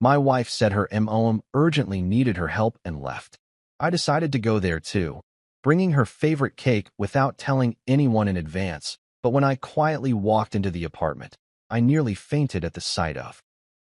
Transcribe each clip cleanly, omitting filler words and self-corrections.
My wife said her mom urgently needed her help and left. I decided to go there too, bringing her favorite cake without telling anyone in advance, but when I quietly walked into the apartment, I nearly fainted at the sight of.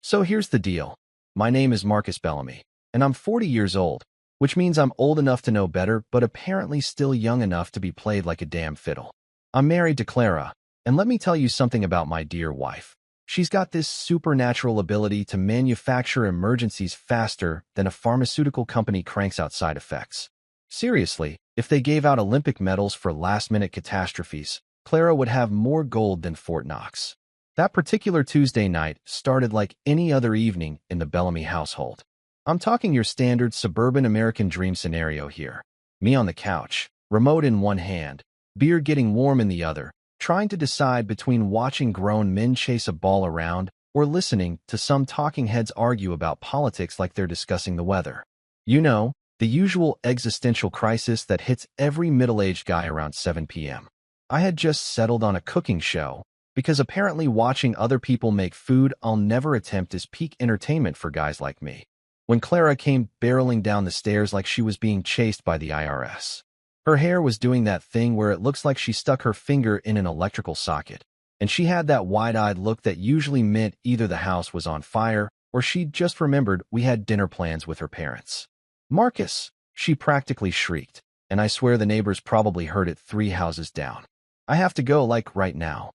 So here's the deal. My name is Marcus Bellamy, and I'm 40 years old, which means I'm old enough to know better, but apparently still young enough to be played like a damn fiddle. I'm married to Clara, and let me tell you something about my dear wife. She's got this supernatural ability to manufacture emergencies faster than a pharmaceutical company cranks out side effects. Seriously, if they gave out Olympic medals for last-minute catastrophes, Clara would have more gold than Fort Knox. That particular Tuesday night started like any other evening in the Bellamy household. I'm talking your standard suburban American dream scenario here. Me on the couch, remote in one hand, beer getting warm in the other, trying to decide between watching grown men chase a ball around or listening to some talking heads argue about politics like they're discussing the weather. You know, the usual existential crisis that hits every middle-aged guy around 7 p.m. I had just settled on a cooking show because apparently watching other people make food I'll never attempt is peak entertainment for guys like me. When Clara came barreling down the stairs like she was being chased by the IRS. Her hair was doing that thing where it looks like she stuck her finger in an electrical socket, and she had that wide-eyed look that usually meant either the house was on fire or she'd just remembered we had dinner plans with her parents. "Marcus!" she practically shrieked, and I swear the neighbors probably heard it 3 houses down. "I have to go, like, right now."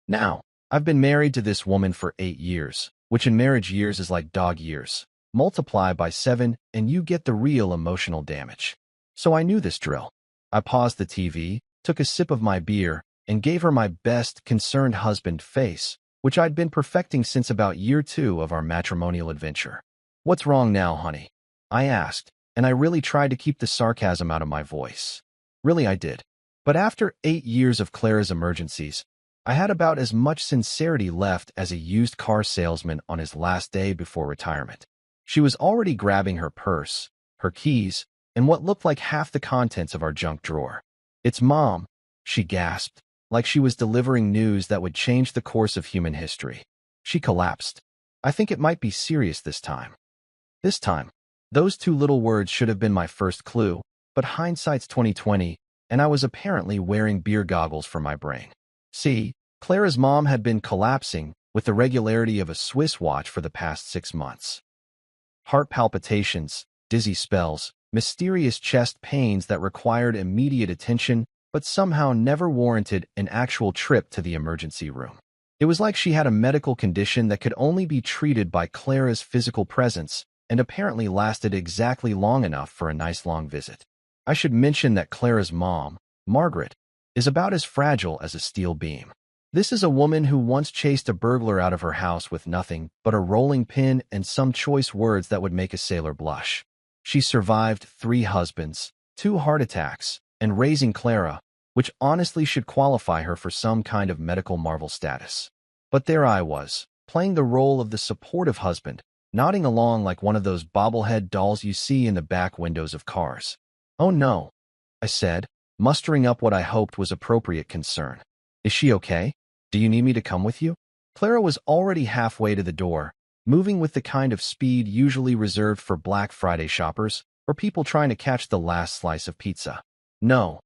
Now, I've been married to this woman for 8 years, which in marriage years is like dog years. Multiply by 7, and you get the real emotional damage. So I knew this drill. I paused the TV, took a sip of my beer, and gave her my best concerned husband face, which I'd been perfecting since about year 2 of our matrimonial adventure. "What's wrong now, honey?" I asked, and I really tried to keep the sarcasm out of my voice. Really, I did. But after 8 years of Clara's emergencies, I had about as much sincerity left as a used car salesman on his last day before retirement. She was already grabbing her purse, her keys, and what looked like half the contents of our junk drawer. "It's Mom," she gasped, like she was delivering news that would change the course of human history. She collapsed. "I think it might be serious this time." This time. Those 2 little words should have been my first clue, but hindsight's 20/20, and I was apparently wearing beer goggles for my brain. See, Clara's mom had been collapsing with the regularity of a Swiss watch for the past 6 months. Heart palpitations, dizzy spells, mysterious chest pains that required immediate attention but somehow never warranted an actual trip to the emergency room. It was like she had a medical condition that could only be treated by Clara's physical presence and apparently lasted exactly long enough for a nice long visit. I should mention that Clara's mom, Margaret, is about as fragile as a steel beam. This is a woman who once chased a burglar out of her house with nothing but a rolling pin and some choice words that would make a sailor blush. She survived 3 husbands, 2 heart attacks, and raising Clara, which honestly should qualify her for some kind of medical marvel status. But there I was, playing the role of the supportive husband, nodding along like one of those bobblehead dolls you see in the back windows of cars. "Oh no," I said, mustering up what I hoped was appropriate concern. "Is she okay? Do you need me to come with you?" Clara was already halfway to the door, moving with the kind of speed usually reserved for Black Friday shoppers or people trying to catch the last slice of pizza. No,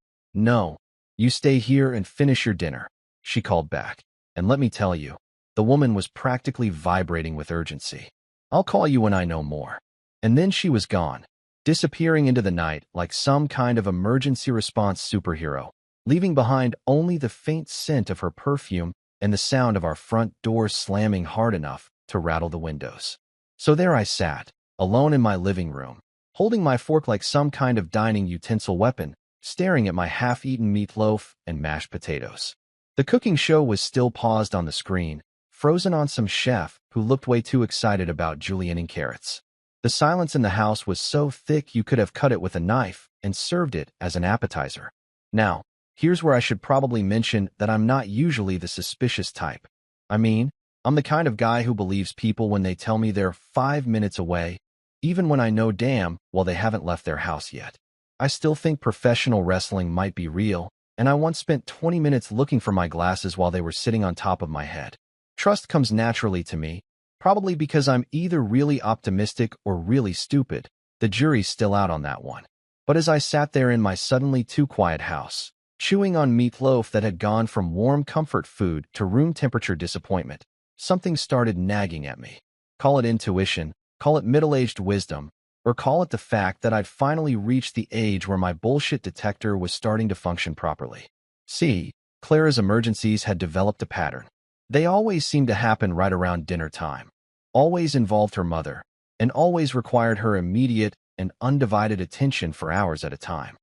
you stay here and finish your dinner," she called back. And let me tell you, the woman was practically vibrating with urgency. "I'll call you when I know more." And then she was gone, disappearing into the night like some kind of emergency response superhero, leaving behind only the faint scent of her perfume and the sound of our front door slamming hard enough to rattle the windows. So there I sat, alone in my living room, holding my fork like some kind of dining utensil weapon, staring at my half-eaten meatloaf and mashed potatoes. The cooking show was still paused on the screen, frozen on some chef who looked way too excited about julienning carrots. The silence in the house was so thick you could have cut it with a knife and served it as an appetizer. Now, here's where I should probably mention that I'm not usually the suspicious type. I mean, I'm the kind of guy who believes people when they tell me they're 5 minutes away, even when I know damn well they haven't left their house yet. I still think professional wrestling might be real, and I once spent 20 minutes looking for my glasses while they were sitting on top of my head. Trust comes naturally to me, Probably because I'm either really optimistic or really stupid. The jury's still out on that one. But as I sat there in my suddenly too quiet house, chewing on meatloaf that had gone from warm comfort food to room temperature disappointment, something started nagging at me. Call it intuition, call it middle-aged wisdom, or call it the fact that I'd finally reached the age where my bullshit detector was starting to function properly. See, Clara's emergencies had developed a pattern. They always seemed to happen right around dinner time, always involved her mother, and always required her immediate and undivided attention for hours at a time.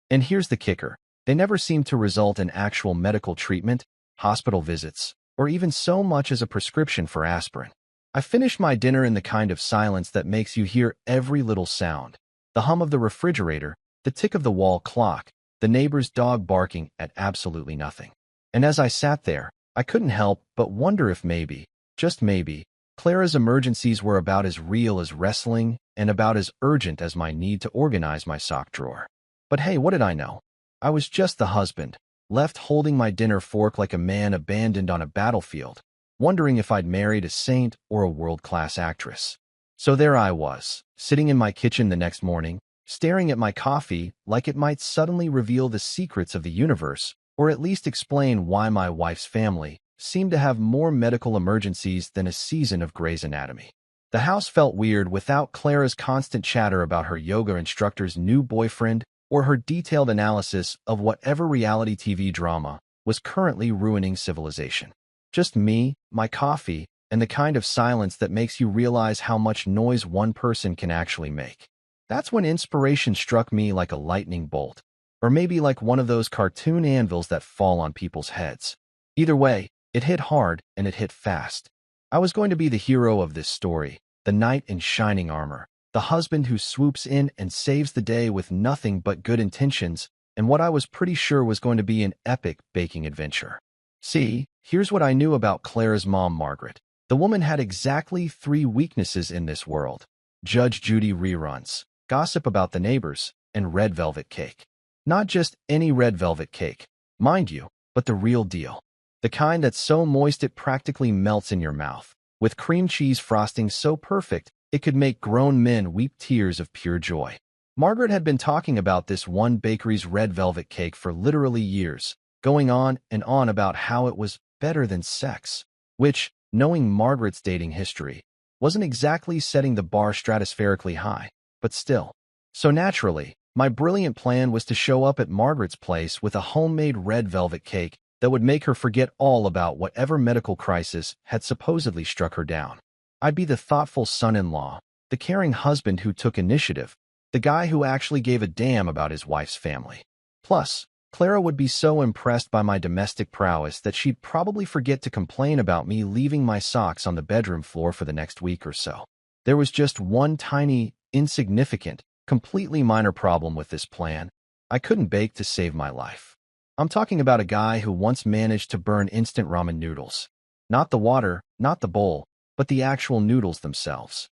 And here's the kicker. They never seemed to result in actual medical treatment, hospital visits, or even so much as a prescription for aspirin. I finished my dinner in the kind of silence that makes you hear every little sound. The hum of the refrigerator, the tick of the wall clock, the neighbor's dog barking at absolutely nothing. And as I sat there, I couldn't help but wonder if maybe, just maybe, Clara's emergencies were about as real as wrestling and about as urgent as my need to organize my sock drawer. But hey, what did I know? I was just the husband, left holding my dinner fork like a man abandoned on a battlefield, wondering if I'd married a saint or a world-class actress. So there I was, sitting in my kitchen the next morning, staring at my coffee like it might suddenly reveal the secrets of the universe, or at least explain why my wife's family seemed to have more medical emergencies than a season of Grey's Anatomy. The house felt weird without Clara's constant chatter about her yoga instructor's new boyfriend or her detailed analysis of whatever reality TV drama was currently ruining civilization. Just me, my coffee, and the kind of silence that makes you realize how much noise one person can actually make. That's when inspiration struck me like a lightning bolt, or maybe like one of those cartoon anvils that fall on people's heads. Either way, it hit hard and it hit fast. I was going to be the hero of this story, the knight in shining armor, the husband who swoops in and saves the day with nothing but good intentions, and what I was pretty sure was going to be an epic baking adventure. See, here's what I knew about Clara's mom, Margaret. The woman had exactly 3 weaknesses in this world: Judge Judy reruns, gossip about the neighbors, and red velvet cake. Not just any red velvet cake, mind you, but the real deal. The kind that's so moist it practically melts in your mouth, with cream cheese frosting so perfect it could make grown men weep tears of pure joy. Margaret had been talking about this one bakery's red velvet cake for literally years, going on and on about how it was better than sex, which, knowing Margaret's dating history, wasn't exactly setting the bar stratospherically high, but still. So naturally, my brilliant plan was to show up at Margaret's place with a homemade red velvet cake that would make her forget all about whatever medical crisis had supposedly struck her down. I'd be the thoughtful son-in-law, the caring husband who took initiative, the guy who actually gave a damn about his wife's family. Plus, Clara would be so impressed by my domestic prowess that she'd probably forget to complain about me leaving my socks on the bedroom floor for the next week or so. There was just one tiny, insignificant, completely minor problem with this plan. I couldn't bake to save my life. I'm talking about a guy who once managed to burn instant ramen noodles. Not the water, not the bowl, but the actual noodles themselves.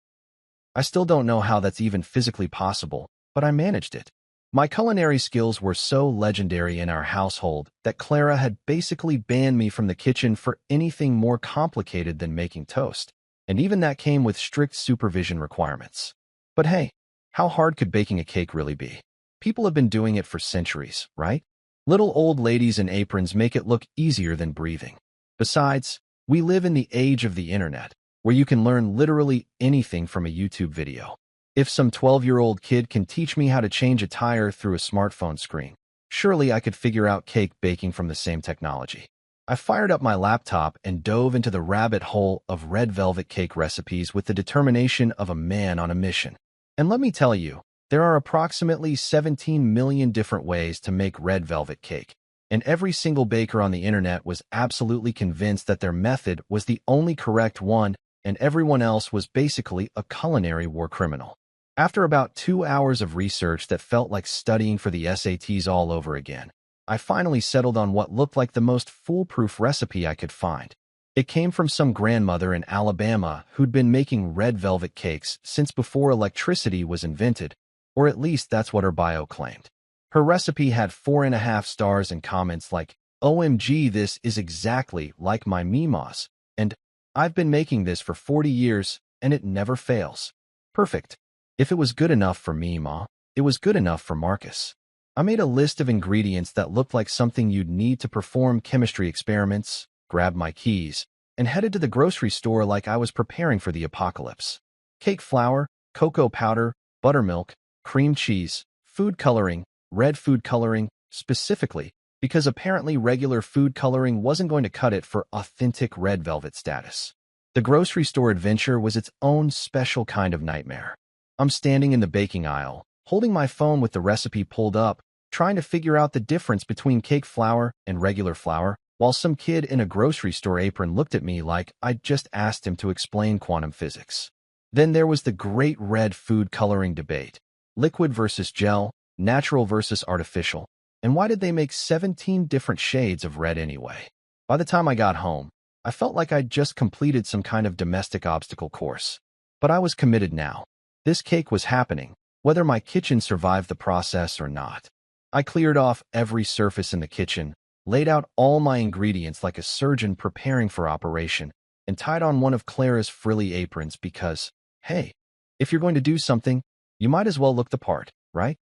I still don't know how that's even physically possible, but I managed it. My culinary skills were so legendary in our household that Clara had basically banned me from the kitchen for anything more complicated than making toast, and even that came with strict supervision requirements. But hey, how hard could baking a cake really be? People have been doing it for centuries, right? Little old ladies in aprons make it look easier than breathing. Besides, we live in the age of the internet, where you can learn literally anything from a YouTube video. If some 12-year-old kid can teach me how to change a tire through a smartphone screen, surely I could figure out cake baking from the same technology. I fired up my laptop and dove into the rabbit hole of red velvet cake recipes with the determination of a man on a mission. And let me tell you, there are approximately 17 million different ways to make red velvet cake, and every single baker on the internet was absolutely convinced that their method was the only correct one, and everyone else was basically a culinary war criminal. After about 2 hours of research that felt like studying for the SATs all over again, I finally settled on what looked like the most foolproof recipe I could find. It came from some grandmother in Alabama who'd been making red velvet cakes since before electricity was invented, or at least that's what her bio claimed. Her recipe had 4.5 stars and comments like, "OMG, this is exactly like my Mima's," and I've been making this for 40 years, and it never fails. Perfect. If it was good enough for me, Ma, it was good enough for Marcus. I made a list of ingredients that looked like something you'd need to perform chemistry experiments, grabbed my keys, and headed to the grocery store like I was preparing for the apocalypse. Cake flour, cocoa powder, buttermilk, cream cheese, food coloring, red food coloring, specifically, because apparently regular food coloring wasn't going to cut it for authentic red velvet status. The grocery store adventure was its own special kind of nightmare. I'm standing in the baking aisle, holding my phone with the recipe pulled up, trying to figure out the difference between cake flour and regular flour, while some kid in a grocery store apron looked at me like I'd just asked him to explain quantum physics. Then there was the great red food coloring debate. Liquid versus gel, natural versus artificial. And why did they make 17 different shades of red anyway? By the time I got home, I felt like I'd just completed some kind of domestic obstacle course. But I was committed now. This cake was happening, whether my kitchen survived the process or not. I cleared off every surface in the kitchen, laid out all my ingredients like a surgeon preparing for operation, and tied on one of Clara's frilly aprons because, hey, if you're going to do something, you might as well look the part, right?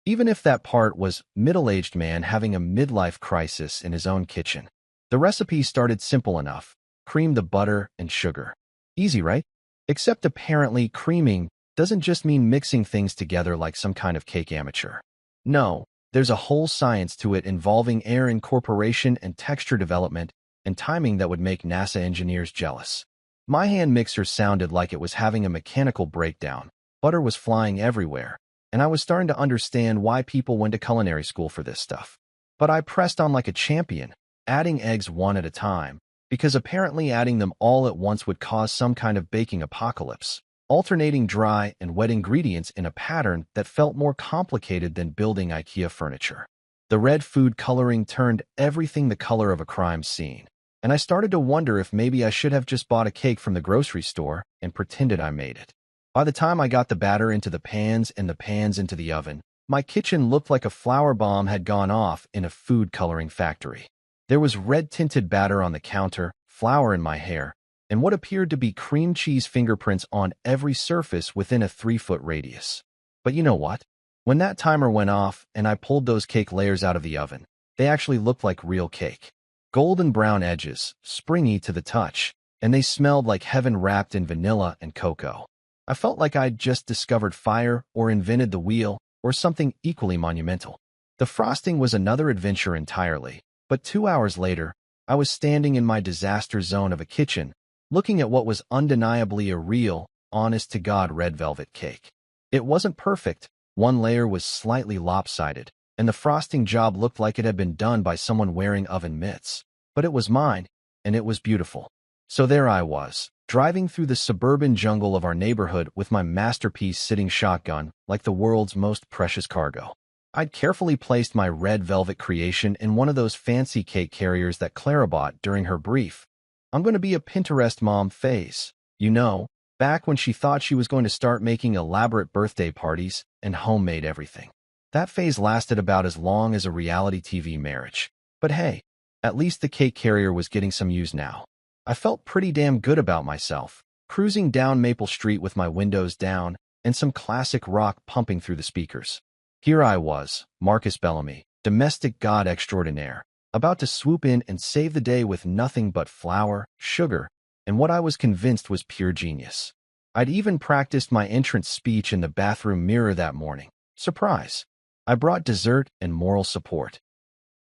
Even if that part was middle-aged man having a midlife crisis in his own kitchen. The recipe started simple enough. Cream the butter and sugar. Easy, right? Except apparently creaming doesn't just mean mixing things together like some kind of cake amateur. No, there's a whole science to it involving air incorporation and texture development and timing that would make NASA engineers jealous. My hand mixer sounded like it was having a mechanical breakdown. Butter was flying everywhere, and I was starting to understand why people went to culinary school for this stuff. But I pressed on like a champion, adding eggs one at a time, because apparently adding them all at once would cause some kind of baking apocalypse, alternating dry and wet ingredients in a pattern that felt more complicated than building IKEA furniture. The red food coloring turned everything the color of a crime scene, and I started to wonder if maybe I should have just bought a cake from the grocery store and pretended I made it. By the time I got the batter into the pans and the pans into the oven, my kitchen looked like a flour bomb had gone off in a food coloring factory. There was red-tinted batter on the counter, flour in my hair, and what appeared to be cream cheese fingerprints on every surface within a 3-foot radius. But you know what? When that timer went off and I pulled those cake layers out of the oven, they actually looked like real cake. Golden brown edges, springy to the touch, and they smelled like heaven wrapped in vanilla and cocoa. I felt like I'd just discovered fire or invented the wheel or something equally monumental. The frosting was another adventure entirely, but 2 hours later, I was standing in my disaster zone of a kitchen, looking at what was undeniably a real, honest-to-God red velvet cake. It wasn't perfect. One layer was slightly lopsided, and the frosting job looked like it had been done by someone wearing oven mitts. But it was mine, and it was beautiful. So there I was, driving through the suburban jungle of our neighborhood with my masterpiece sitting shotgun like the world's most precious cargo. I'd carefully placed my red velvet creation in one of those fancy cake carriers that Clara bought during her brief "I'm going to be a Pinterest mom" phase. You know, back when she thought she was going to start making elaborate birthday parties and homemade everything. That phase lasted about as long as a reality TV marriage. But hey, at least the cake carrier was getting some use now. I felt pretty damn good about myself, cruising down Maple Street with my windows down and some classic rock pumping through the speakers. Here I was, Marcus Bellamy, domestic god extraordinaire, about to swoop in and save the day with nothing but flour, sugar, and what I was convinced was pure genius. I'd even practiced my entrance speech in the bathroom mirror that morning. Surprise! I brought dessert and moral support,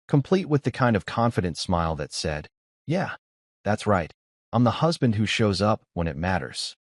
complete with the kind of confident smile that said, "Yeah, that's right. I'm the husband who shows up when it matters."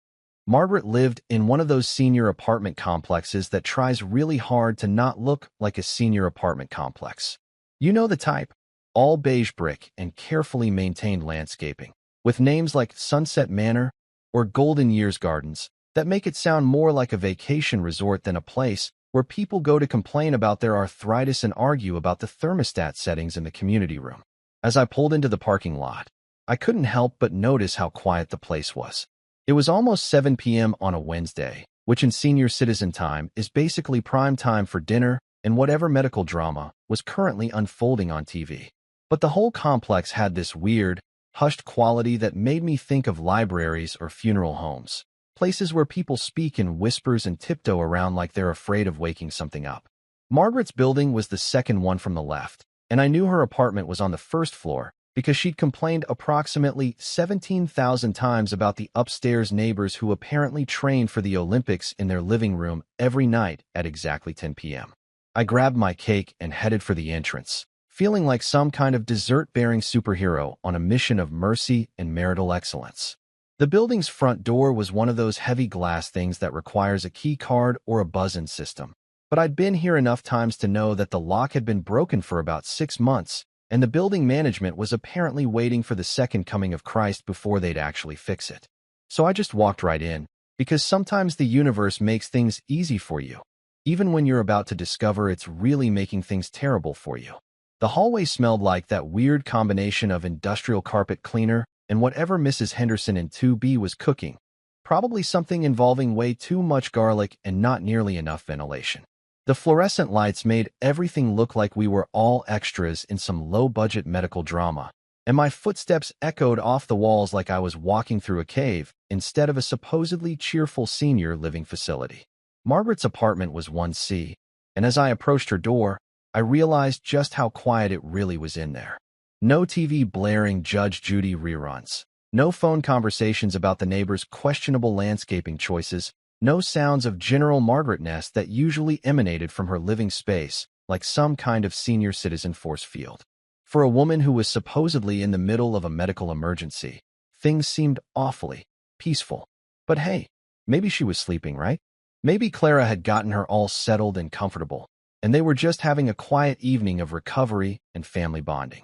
Margaret lived in one of those senior apartment complexes that tries really hard to not look like a senior apartment complex. You know the type. All beige brick and carefully maintained landscaping, with names like Sunset Manor or Golden Years Gardens that make it sound more like a vacation resort than a place where people go to complain about their arthritis and argue about the thermostat settings in the community room. As I pulled into the parking lot, I couldn't help but notice how quiet the place was. It was almost 7 p.m. on a Wednesday, which in senior citizen time is basically prime time for dinner and whatever medical drama was currently unfolding on TV. But the whole complex had this weird, hushed quality that made me think of libraries or funeral homes, places where people speak in whispers and tiptoe around like they're afraid of waking something up. Margaret's building was the second one from the left, and I knew her apartment was on the first floor because she'd complained approximately 17,000 times about the upstairs neighbors who apparently trained for the Olympics in their living room every night at exactly 10 p.m. I grabbed my cake and headed for the entrance, feeling like some kind of dessert-bearing superhero on a mission of mercy and marital excellence. The building's front door was one of those heavy glass things that requires a key card or a buzz-in system, but I'd been here enough times to know that the lock had been broken for about 6 months, and the building management was apparently waiting for the second coming of Christ before they'd actually fix it. So I just walked right in, because sometimes the universe makes things easy for you, even when you're about to discover it's really making things terrible for you. The hallway smelled like that weird combination of industrial carpet cleaner and whatever Mrs. Henderson in 2B was cooking, probably something involving way too much garlic and not nearly enough ventilation. The fluorescent lights made everything look like we were all extras in some low-budget medical drama, and my footsteps echoed off the walls like I was walking through a cave instead of a supposedly cheerful senior living facility. Margaret's apartment was 1C, and as I approached her door, I realized just how quiet it really was in there. No TV blaring Judge Judy reruns, no phone conversations about the neighbors' questionable landscaping choices, no sounds of General Margaret-ness that usually emanated from her living space, like some kind of senior citizen force field. For a woman who was supposedly in the middle of a medical emergency, things seemed awfully peaceful. But hey, maybe she was sleeping, right? Maybe Clara had gotten her all settled and comfortable, and they were just having a quiet evening of recovery and family bonding.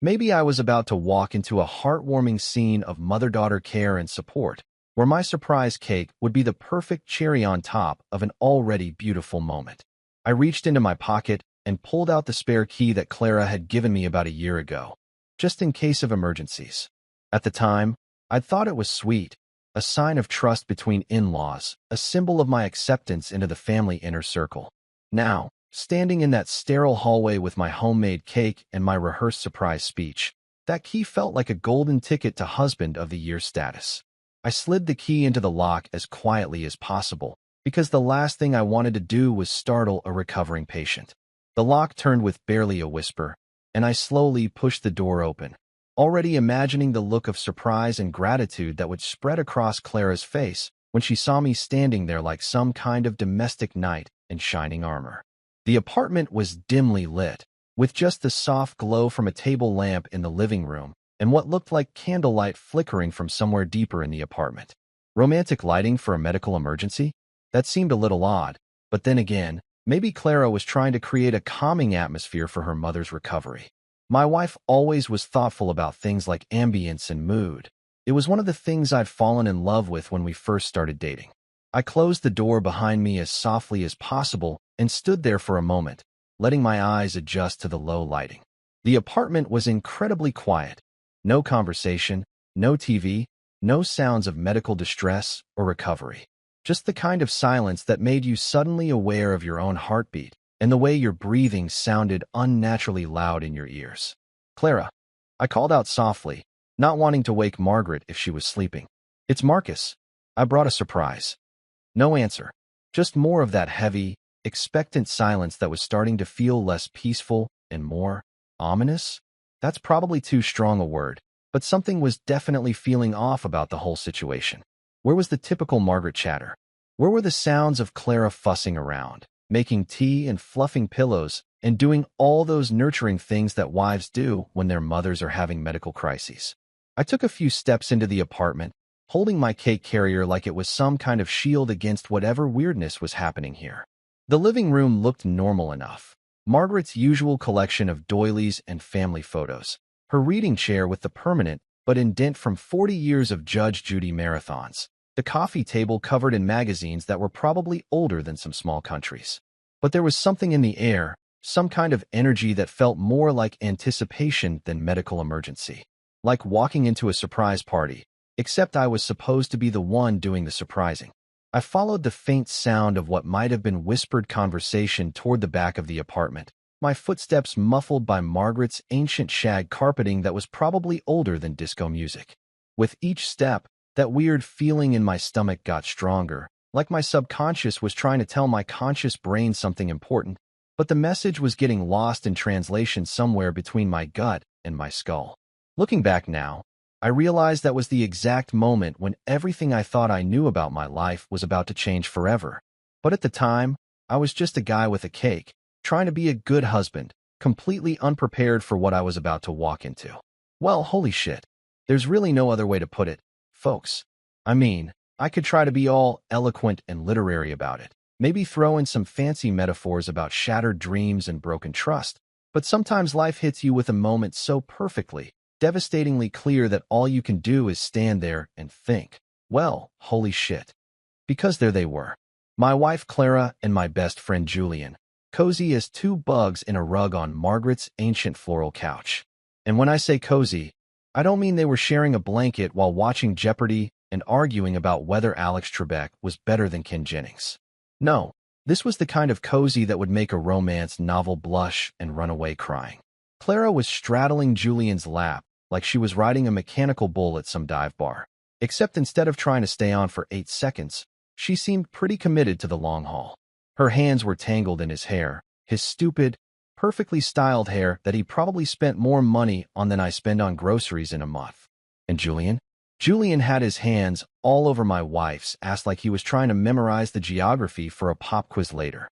Maybe I was about to walk into a heartwarming scene of mother-daughter care and support, where my surprise cake would be the perfect cherry on top of an already beautiful moment. I reached into my pocket and pulled out the spare key that Clara had given me about a year ago, just in case of emergencies. At the time, I'd thought it was sweet, a sign of trust between in-laws, a symbol of my acceptance into the family inner circle. Now, standing in that sterile hallway with my homemade cake and my rehearsed surprise speech, that key felt like a golden ticket to husband of the year status. I slid the key into the lock as quietly as possible, because the last thing I wanted to do was startle a recovering patient. The lock turned with barely a whisper, and I slowly pushed the door open, already imagining the look of surprise and gratitude that would spread across Clara's face when she saw me standing there like some kind of domestic knight in shining armor. The apartment was dimly lit, with just the soft glow from a table lamp in the living room and what looked like candlelight flickering from somewhere deeper in the apartment. Romantic lighting for a medical emergency? That seemed a little odd, but then again, maybe Clara was trying to create a calming atmosphere for her mother's recovery. My wife always was thoughtful about things like ambience and mood. It was one of the things I'd fallen in love with when we first started dating. I closed the door behind me as softly as possible and stood there for a moment, letting my eyes adjust to the low lighting. The apartment was incredibly quiet. No conversation, no TV, no sounds of medical distress or recovery. Just the kind of silence that made you suddenly aware of your own heartbeat and the way your breathing sounded unnaturally loud in your ears. "Clara," I called out softly, not wanting to wake Margaret if she was sleeping. "It's Marcus. I brought a surprise." No answer, just more of that heavy, expectant silence that was starting to feel less peaceful and more ominous. That's probably too strong a word, but something was definitely feeling off about the whole situation. Where was the typical Margaret chatter? Where were the sounds of Clara fussing around, making tea and fluffing pillows, and doing all those nurturing things that wives do when their mothers are having medical crises? I took a few steps into the apartment, holding my cake carrier like it was some kind of shield against whatever weirdness was happening here. The living room looked normal enough. Margaret's usual collection of doilies and family photos, her reading chair with the permanent but indent from 40 years of Judge Judy marathons, the coffee table covered in magazines that were probably older than some small countries. But there was something in the air, some kind of energy that felt more like anticipation than medical emergency. Like walking into a surprise party, except I was supposed to be the one doing the surprising. I followed the faint sound of what might have been whispered conversation toward the back of the apartment, my footsteps muffled by Margaret's ancient shag carpeting that was probably older than disco music. With each step, that weird feeling in my stomach got stronger, like my subconscious was trying to tell my conscious brain something important, but the message was getting lost in translation somewhere between my gut and my skull. Looking back now, I realized that was the exact moment when everything I thought I knew about my life was about to change forever. But at the time, I was just a guy with a cake, trying to be a good husband, completely unprepared for what I was about to walk into. Well, holy shit. There's really no other way to put it, folks. I mean, I could try to be all eloquent and literary about it, maybe throw in some fancy metaphors about shattered dreams and broken trust, but sometimes life hits you with a moment so perfectly, devastatingly clear that all you can do is stand there and think, well, holy shit. Because there they were. My wife Clara and my best friend Julian, cozy as two bugs in a rug on Margaret's ancient floral couch. And when I say cozy, I don't mean they were sharing a blanket while watching Jeopardy and arguing about whether Alex Trebek was better than Ken Jennings. No, this was the kind of cozy that would make a romance novel blush and run away crying. Clara was straddling Julian's lap like she was riding a mechanical bull at some dive bar. Except instead of trying to stay on for 8 seconds, she seemed pretty committed to the long haul. Her hands were tangled in his hair, his stupid, perfectly styled hair that he probably spent more money on than I spend on groceries in a month. And Julian? Julian had his hands all over my wife's ass like he was trying to memorize the geography for a pop quiz later.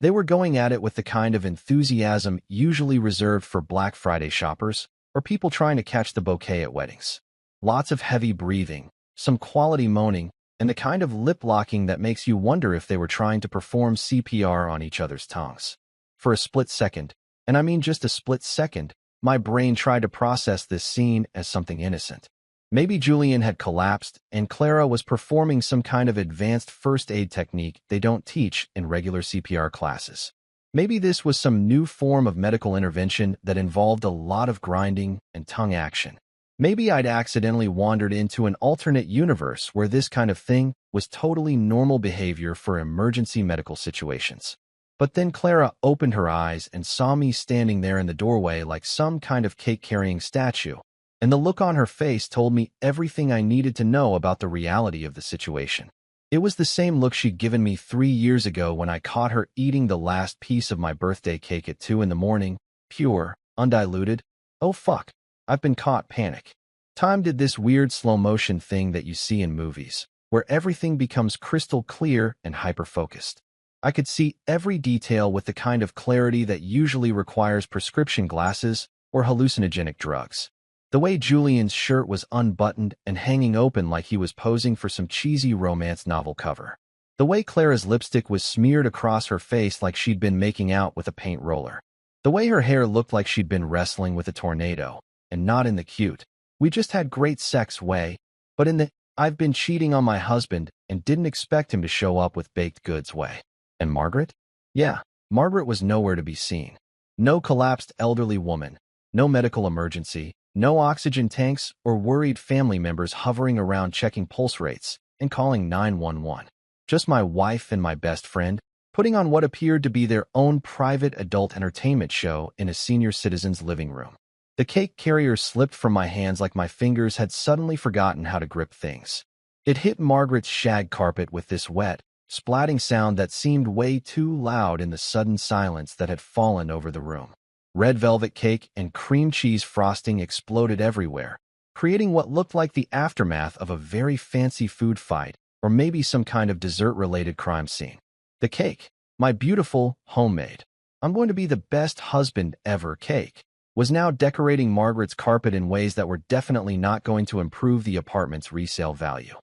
They were going at it with the kind of enthusiasm usually reserved for Black Friday shoppers or people trying to catch the bouquet at weddings. Lots of heavy breathing, some quality moaning, and the kind of lip-locking that makes you wonder if they were trying to perform CPR on each other's tongues. For a split second, and I mean just a split second, my brain tried to process this scene as something innocent. Maybe Julian had collapsed and Clara was performing some kind of advanced first aid technique they don't teach in regular CPR classes. Maybe this was some new form of medical intervention that involved a lot of grinding and tongue action. Maybe I'd accidentally wandered into an alternate universe where this kind of thing was totally normal behavior for emergency medical situations. But then Clara opened her eyes and saw me standing there in the doorway like some kind of cake-carrying statue, and the look on her face told me everything I needed to know about the reality of the situation. It was the same look she'd given me 3 years ago when I caught her eating the last piece of my birthday cake at 2 in the morning, pure, undiluted. Oh fuck, I've been caught panic. Time did this weird slow-motion thing that you see in movies, where everything becomes crystal clear and hyper-focused. I could see every detail with the kind of clarity that usually requires prescription glasses or hallucinogenic drugs. The way Julian's shirt was unbuttoned and hanging open like he was posing for some cheesy romance novel cover. The way Clara's lipstick was smeared across her face like she'd been making out with a paint roller. The way her hair looked like she'd been wrestling with a tornado, and not in the cute, we just had great sex way, but in the I've been cheating on my husband and didn't expect him to show up with baked goods way. And Margaret? Yeah, Margaret was nowhere to be seen. No collapsed elderly woman, no medical emergency, no oxygen tanks or worried family members hovering around checking pulse rates and calling 911. Just my wife and my best friend, putting on what appeared to be their own private adult entertainment show in a senior citizen's living room. The cake carrier slipped from my hands like my fingers had suddenly forgotten how to grip things. It hit Margaret's shag carpet with this wet, splatting sound that seemed way too loud in the sudden silence that had fallen over the room. Red velvet cake and cream cheese frosting exploded everywhere, creating what looked like the aftermath of a very fancy food fight or maybe some kind of dessert-related crime scene. The cake, my beautiful, homemade, I'm going to be the best husband ever cake, was now decorating Margaret's carpet in ways that were definitely not going to improve the apartment's resale value.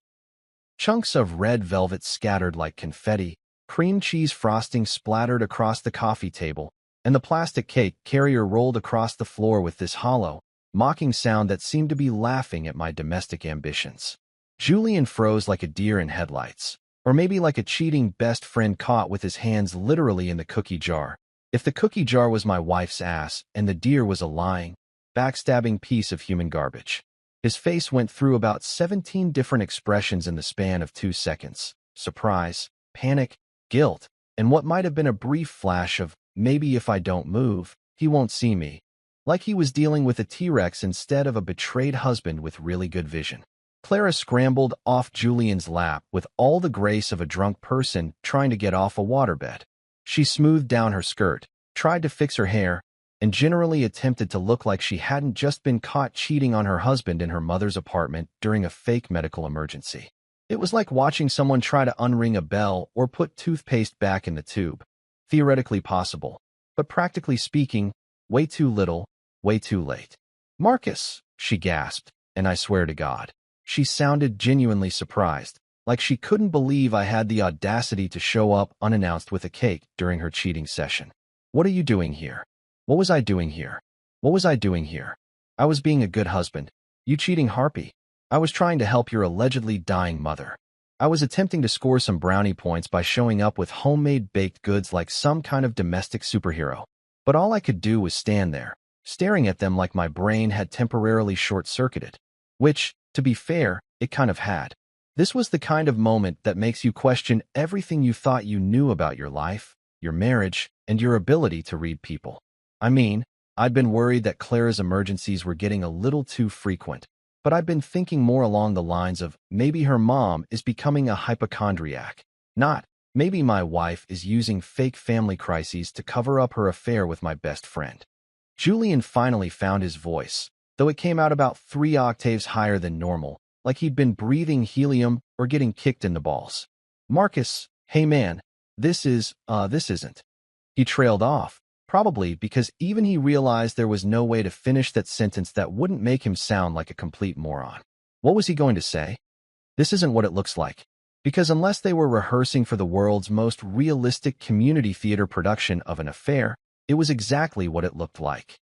Chunks of red velvet scattered like confetti, cream cheese frosting splattered across the coffee table, and the plastic cake carrier rolled across the floor with this hollow, mocking sound that seemed to be laughing at my domestic ambitions. Julian froze like a deer in headlights, or maybe like a cheating best friend caught with his hands literally in the cookie jar. If the cookie jar was my wife's ass and the deer was a lying, backstabbing piece of human garbage. His face went through about 17 different expressions in the span of 2 seconds. Surprise, panic, guilt, and what might have been a brief flash of maybe if I don't move, he won't see me. Like he was dealing with a T-Rex instead of a betrayed husband with really good vision. Clara scrambled off Julian's lap with all the grace of a drunk person trying to get off a waterbed. She smoothed down her skirt, tried to fix her hair, and generally attempted to look like she hadn't just been caught cheating on her husband in her mother's apartment during a fake medical emergency. It was like watching someone try to unring a bell or put toothpaste back in the tube. Theoretically possible, but practically speaking, way too little, way too late. "Marcus," she gasped, and I swear to God, she sounded genuinely surprised, like she couldn't believe I had the audacity to show up unannounced with a cake during her cheating session. "What are you doing here? What was I doing here? What was I doing here? I was being a good husband. You cheating harpy. I was trying to help your allegedly dying mother. I was attempting to score some brownie points by showing up with homemade baked goods like some kind of domestic superhero. But all I could do was stand there, staring at them like my brain had temporarily short-circuited. Which, to be fair, it kind of had. This was the kind of moment that makes you question everything you thought you knew about your life, your marriage, and your ability to read people. I mean, I'd been worried that Clara's emergencies were getting a little too frequent, but I'd been thinking more along the lines of maybe her mom is becoming a hypochondriac. Not, maybe my wife is using fake family crises to cover up her affair with my best friend. Julian finally found his voice, though it came out about 3 octaves higher than normal, like he'd been breathing helium or getting kicked in the balls. "Marcus, hey man, this isn't." He trailed off, probably because even he realized there was no way to finish that sentence that wouldn't make him sound like a complete moron. What was he going to say? This isn't what it looks like. Because unless they were rehearsing for the world's most realistic community theater production of an affair, it was exactly what it looked like.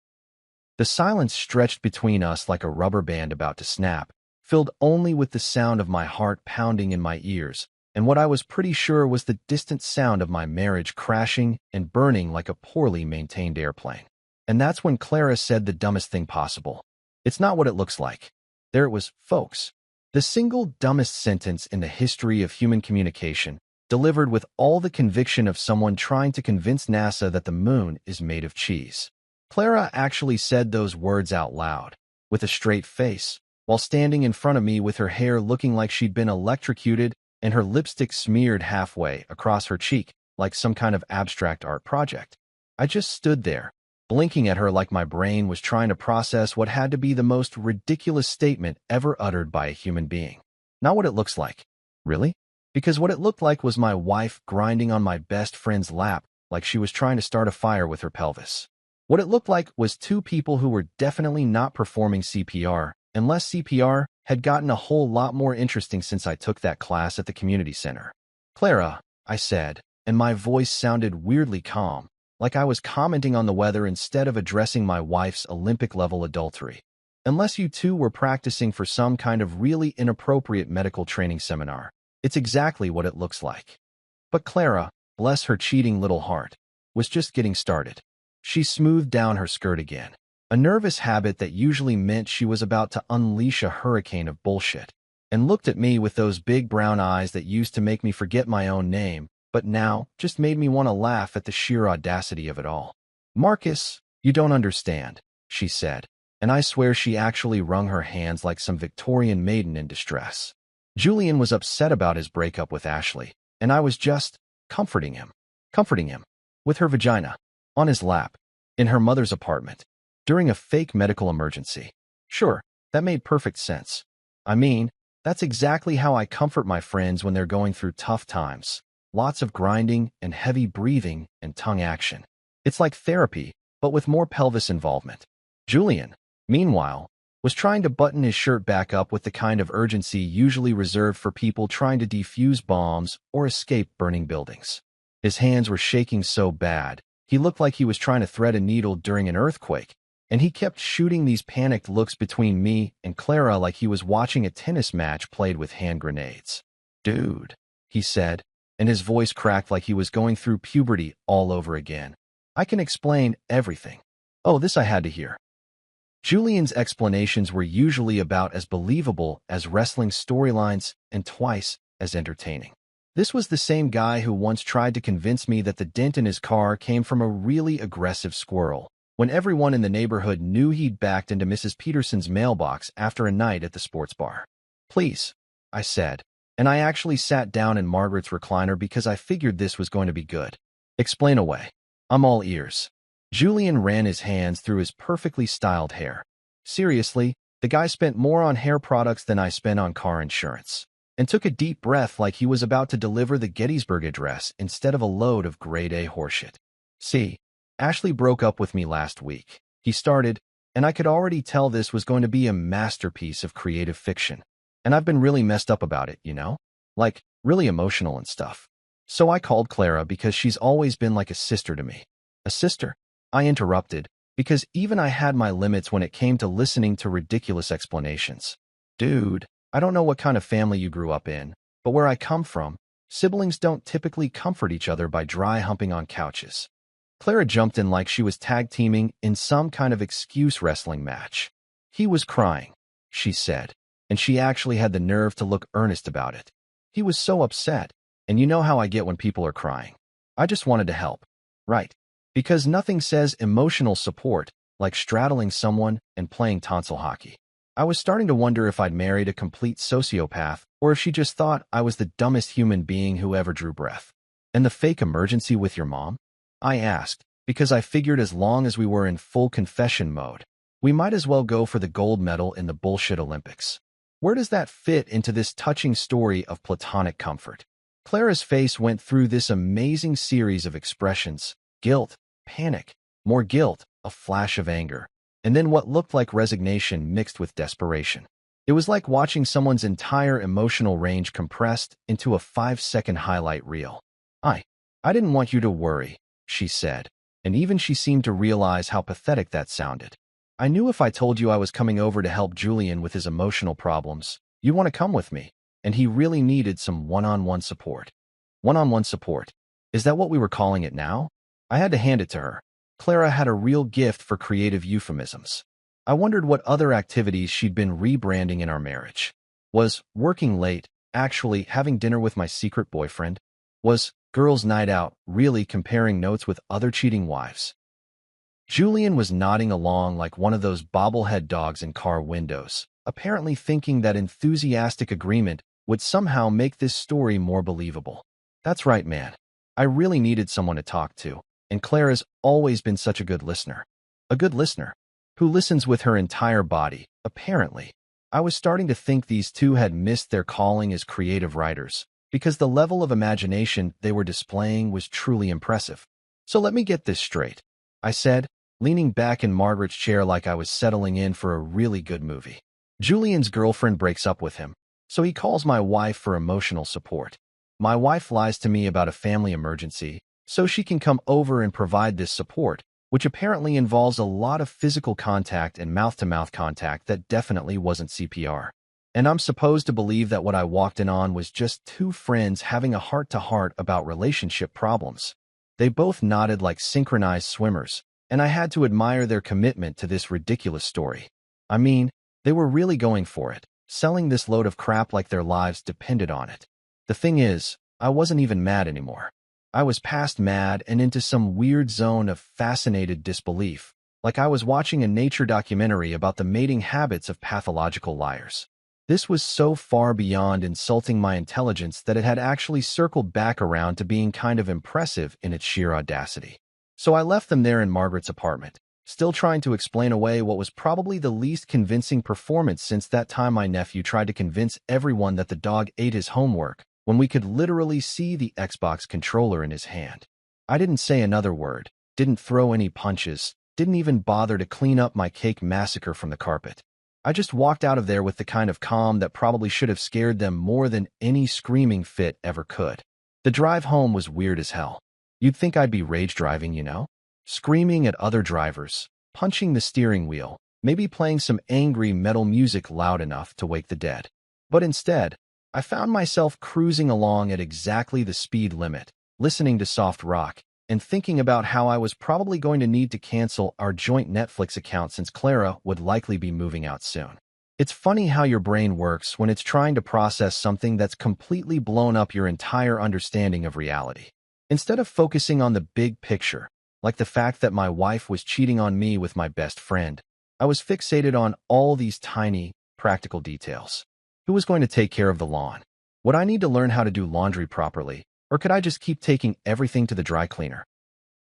The silence stretched between us like a rubber band about to snap, filled only with the sound of my heart pounding in my ears, and what I was pretty sure was the distant sound of my marriage crashing and burning like a poorly maintained airplane. And that's when Clara said the dumbest thing possible. "It's not what it looks like." There it was, folks. The single dumbest sentence in the history of human communication, delivered with all the conviction of someone trying to convince NASA that the moon is made of cheese. Clara actually said those words out loud, with a straight face, while standing in front of me with her hair looking like she'd been electrocuted and her lipstick smeared halfway across her cheek like some kind of abstract art project. I just stood there, blinking at her like my brain was trying to process what had to be the most ridiculous statement ever uttered by a human being. Not what it looks like. Really? Because what it looked like was my wife grinding on my best friend's lap like she was trying to start a fire with her pelvis. What it looked like was 2 people who were definitely not performing CPR, unless CPR had gotten a whole lot more interesting since I took that class at the community center. "Clara," I said, and my voice sounded weirdly calm, like I was commenting on the weather instead of addressing my wife's Olympic-level adultery. "Unless you two were practicing for some kind of really inappropriate medical training seminar, it's exactly what it looks like." But Clara, bless her cheating little heart, was just getting started. She smoothed down her skirt again, a nervous habit that usually meant she was about to unleash a hurricane of bullshit, and looked at me with those big brown eyes that used to make me forget my own name, but now just made me want to laugh at the sheer audacity of it all. "Marcus, you don't understand," she said, and I swear she actually wrung her hands like some Victorian maiden in distress. Julian was upset about his breakup with Ashley, and I was just comforting him, with her vagina, on his lap, in her mother's apartment, during a fake medical emergency. Sure, that made perfect sense. I mean, that's exactly how I comfort my friends when they're going through tough times. Lots of grinding and heavy breathing and tongue action. It's like therapy, but with more pelvis involvement. Julian, meanwhile, was trying to button his shirt back up with the kind of urgency usually reserved for people trying to defuse bombs or escape burning buildings. His hands were shaking so bad, he looked like he was trying to thread a needle during an earthquake, and he kept shooting these panicked looks between me and Clara like he was watching a tennis match played with hand grenades. "Dude," he said, and his voice cracked like he was going through puberty all over again. "I can explain everything." Oh, this I had to hear. Julian's explanations were usually about as believable as wrestling storylines and twice as entertaining. This was the same guy who once tried to convince me that the dent in his car came from a really aggressive squirrel, when everyone in the neighborhood knew he'd backed into Mrs. Peterson's mailbox after a night at the sports bar. Please, I said, and I actually sat down in Margaret's recliner because I figured this was going to be good. Explain away. I'm all ears. Julian ran his hands through his perfectly styled hair. Seriously, the guy spent more on hair products than I spent on car insurance, and took a deep breath like he was about to deliver the Gettysburg Address instead of a load of grade-A horseshit. See, Ashley broke up with me last week. He started, and I could already tell this was going to be a masterpiece of creative fiction. And I've been really messed up about it, you know? Like, really emotional and stuff. So I called Clara because she's always been like a sister to me. A sister? I interrupted, because even I had my limits when it came to listening to ridiculous explanations. Dude, I don't know what kind of family you grew up in, but where I come from, siblings don't typically comfort each other by dry humping on couches. Clara jumped in like she was tag-teaming in some kind of excuse wrestling match. He was crying, she said, and she actually had the nerve to look earnest about it. He was so upset, and you know how I get when people are crying. I just wanted to help. Right. Because nothing says emotional support like straddling someone and playing tonsil hockey. I was starting to wonder if I'd married a complete sociopath or if she just thought I was the dumbest human being who ever drew breath. And the fake emergency with your mom? I asked, because I figured as long as we were in full confession mode, we might as well go for the gold medal in the bullshit Olympics. Where does that fit into this touching story of platonic comfort? Clara's face went through this amazing series of expressions: guilt, panic, more guilt, a flash of anger, and then what looked like resignation mixed with desperation. It was like watching someone's entire emotional range compressed into a 5-second highlight reel. I didn't want you to worry, she said, and even she seemed to realize how pathetic that sounded. I knew if I told you I was coming over to help Julian with his emotional problems, you'd want to come with me, and he really needed some one-on-one support. One-on-one support. Is that what we were calling it now? I had to hand it to her. Clara had a real gift for creative euphemisms. I wondered what other activities she'd been rebranding in our marriage. Was working late actually having dinner with my secret boyfriend? Was girls' night out really comparing notes with other cheating wives? Julian was nodding along like one of those bobblehead dogs in car windows, apparently thinking that enthusiastic agreement would somehow make this story more believable. That's right, man. I really needed someone to talk to, and Clara's always been such a good listener. A good listener, who listens with her entire body, apparently. I was starting to think these two had missed their calling as creative writers, because the level of imagination they were displaying was truly impressive. So let me get this straight, I said, leaning back in Margaret's chair like I was settling in for a really good movie. Julian's girlfriend breaks up with him, so he calls my wife for emotional support. My wife lies to me about a family emergency, so she can come over and provide this support, which apparently involves a lot of physical contact and mouth-to-mouth contact that definitely wasn't CPR. And I'm supposed to believe that what I walked in on was just two friends having a heart-to-heart about relationship problems. They both nodded like synchronized swimmers, and I had to admire their commitment to this ridiculous story. I mean, they were really going for it, selling this load of crap like their lives depended on it. The thing is, I wasn't even mad anymore. I was past mad and into some weird zone of fascinated disbelief, like I was watching a nature documentary about the mating habits of pathological liars. This was so far beyond insulting my intelligence that it had actually circled back around to being kind of impressive in its sheer audacity. So I left them there in Margaret's apartment, still trying to explain away what was probably the least convincing performance since that time my nephew tried to convince everyone that the dog ate his homework, when we could literally see the Xbox controller in his hand. I didn't say another word, didn't throw any punches, didn't even bother to clean up my cake massacre from the carpet. I just walked out of there with the kind of calm that probably should have scared them more than any screaming fit ever could. The drive home was weird as hell. You'd think I'd be rage driving, you know? Screaming at other drivers, punching the steering wheel, maybe playing some angry metal music loud enough to wake the dead. But instead, I found myself cruising along at exactly the speed limit, listening to soft rock, and thinking about how I was probably going to need to cancel our joint Netflix account since Clara would likely be moving out soon. It's funny how your brain works when it's trying to process something that's completely blown up your entire understanding of reality. Instead of focusing on the big picture, like the fact that my wife was cheating on me with my best friend, I was fixated on all these tiny, practical details. Who was going to take care of the lawn? Would I need to learn how to do laundry properly, or could I just keep taking everything to the dry cleaner?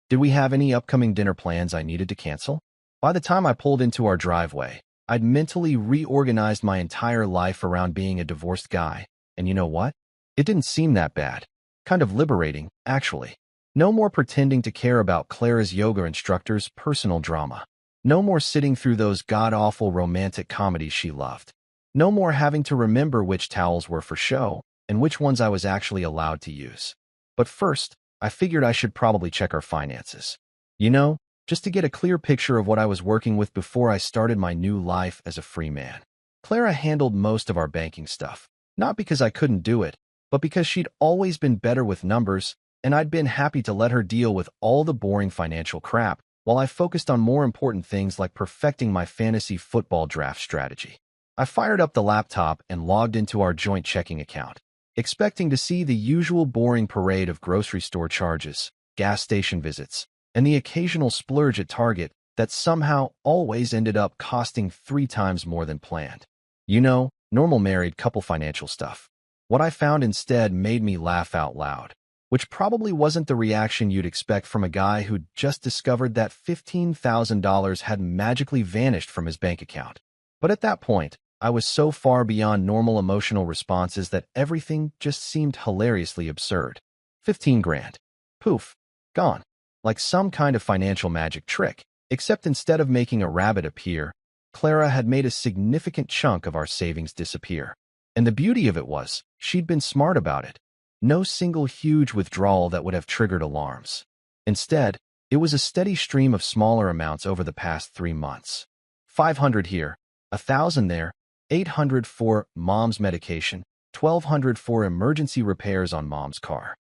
Did we have any upcoming dinner plans I needed to cancel? By the time I pulled into our driveway, I'd mentally reorganized my entire life around being a divorced guy, and you know what? It didn't seem that bad. Kind of liberating, actually. No more pretending to care about Clara's yoga instructor's personal drama. No more sitting through those god-awful romantic comedies she loved. No more having to remember which towels were for show and which ones I was actually allowed to use. But first, I figured I should probably check our finances. You know, just to get a clear picture of what I was working with before I started my new life as a free man. Clara handled most of our banking stuff, not because I couldn't do it, but because she'd always been better with numbers, and I'd been happy to let her deal with all the boring financial crap while I focused on more important things like perfecting my fantasy football draft strategy. I fired up the laptop and logged into our joint checking account, expecting to see the usual boring parade of grocery store charges, gas station visits, and the occasional splurge at Target that somehow always ended up costing 3 times more than planned. You know, normal married couple financial stuff. What I found instead made me laugh out loud, which probably wasn't the reaction you'd expect from a guy who'd just discovered that $15,000 had magically vanished from his bank account. But at that point, I was so far beyond normal emotional responses that everything just seemed hilariously absurd. 15 grand. Poof. Gone. Like some kind of financial magic trick, except instead of making a rabbit appear, Clara had made a significant chunk of our savings disappear. And the beauty of it was, she'd been smart about it. No single huge withdrawal that would have triggered alarms. Instead, it was a steady stream of smaller amounts over the past 3 months. 500 here, 1,000 there, 800 for mom's medication, 1,200 for emergency repairs on mom's car.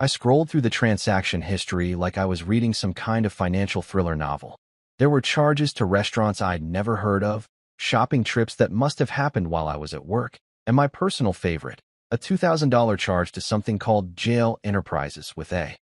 I scrolled through the transaction history like I was reading some kind of financial thriller novel. There were charges to restaurants I'd never heard of, shopping trips that must have happened while I was at work, and my personal favorite, a $2,000 charge to something called JL Enterprises with a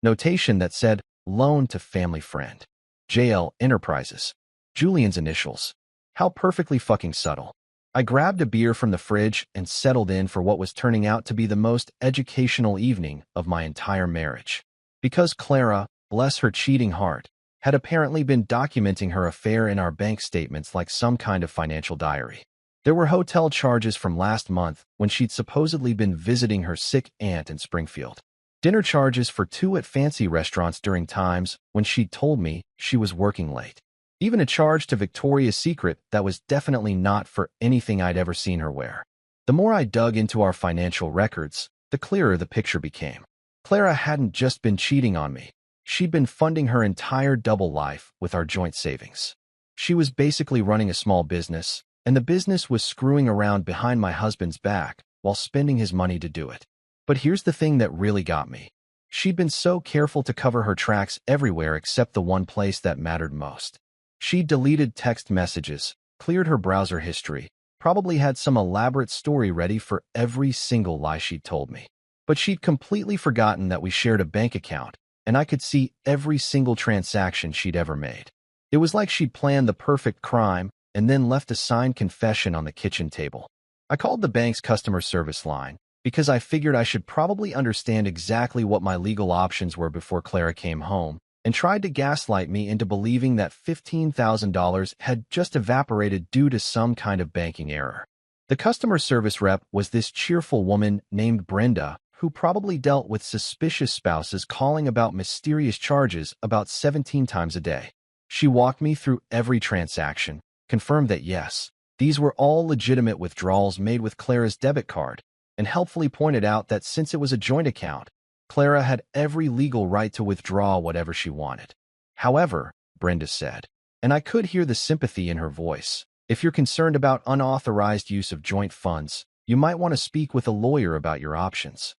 notation that said, loan to family friend. JL Enterprises. Julian's initials. How perfectly fucking subtle. I grabbed a beer from the fridge and settled in for what was turning out to be the most educational evening of my entire marriage. Because Clara, bless her cheating heart, had apparently been documenting her affair in our bank statements like some kind of financial diary. There were hotel charges from last month when she'd supposedly been visiting her sick aunt in Springfield. Dinner charges for 2 at fancy restaurants during times when she'd told me she was working late. Even a charge to Victoria's Secret that was definitely not for anything I'd ever seen her wear. The more I dug into our financial records, the clearer the picture became. Clara hadn't just been cheating on me. She'd been funding her entire double life with our joint savings. She was basically running a small business, and the business was screwing around behind my husband's back while spending his money to do it. But here's the thing that really got me. She'd been so careful to cover her tracks everywhere except the one place that mattered most. She'd deleted text messages, cleared her browser history, probably had some elaborate story ready for every single lie she'd told me. But she'd completely forgotten that we shared a bank account, and I could see every single transaction she'd ever made. It was like she'd planned the perfect crime and then left a signed confession on the kitchen table. I called the bank's customer service line because I figured I should probably understand exactly what my legal options were before Clara came home, and tried to gaslight me into believing that $15,000 had just evaporated due to some kind of banking error. The customer service rep was this cheerful woman named Brenda, who probably dealt with suspicious spouses calling about mysterious charges about 17 times a day. She walked me through every transaction, confirmed that yes, these were all legitimate withdrawals made with Clara's debit card, and helpfully pointed out that since it was a joint account, Clara had every legal right to withdraw whatever she wanted. However, Brenda said, and I could hear the sympathy in her voice, if you're concerned about unauthorized use of joint funds, you might want to speak with a lawyer about your options.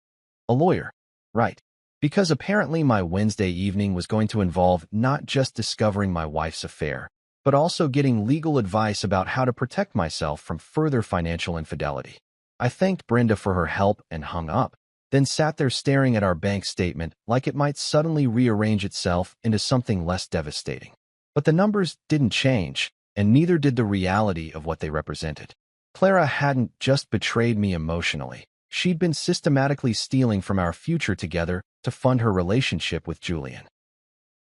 A lawyer. Right. Because apparently my Wednesday evening was going to involve not just discovering my wife's affair, but also getting legal advice about how to protect myself from further financial infidelity. I thanked Brenda for her help and hung up, then sat there staring at our bank statement like it might suddenly rearrange itself into something less devastating. But the numbers didn't change, and neither did the reality of what they represented. Clara hadn't just betrayed me emotionally. She'd been systematically stealing from our future together to fund her relationship with Julian.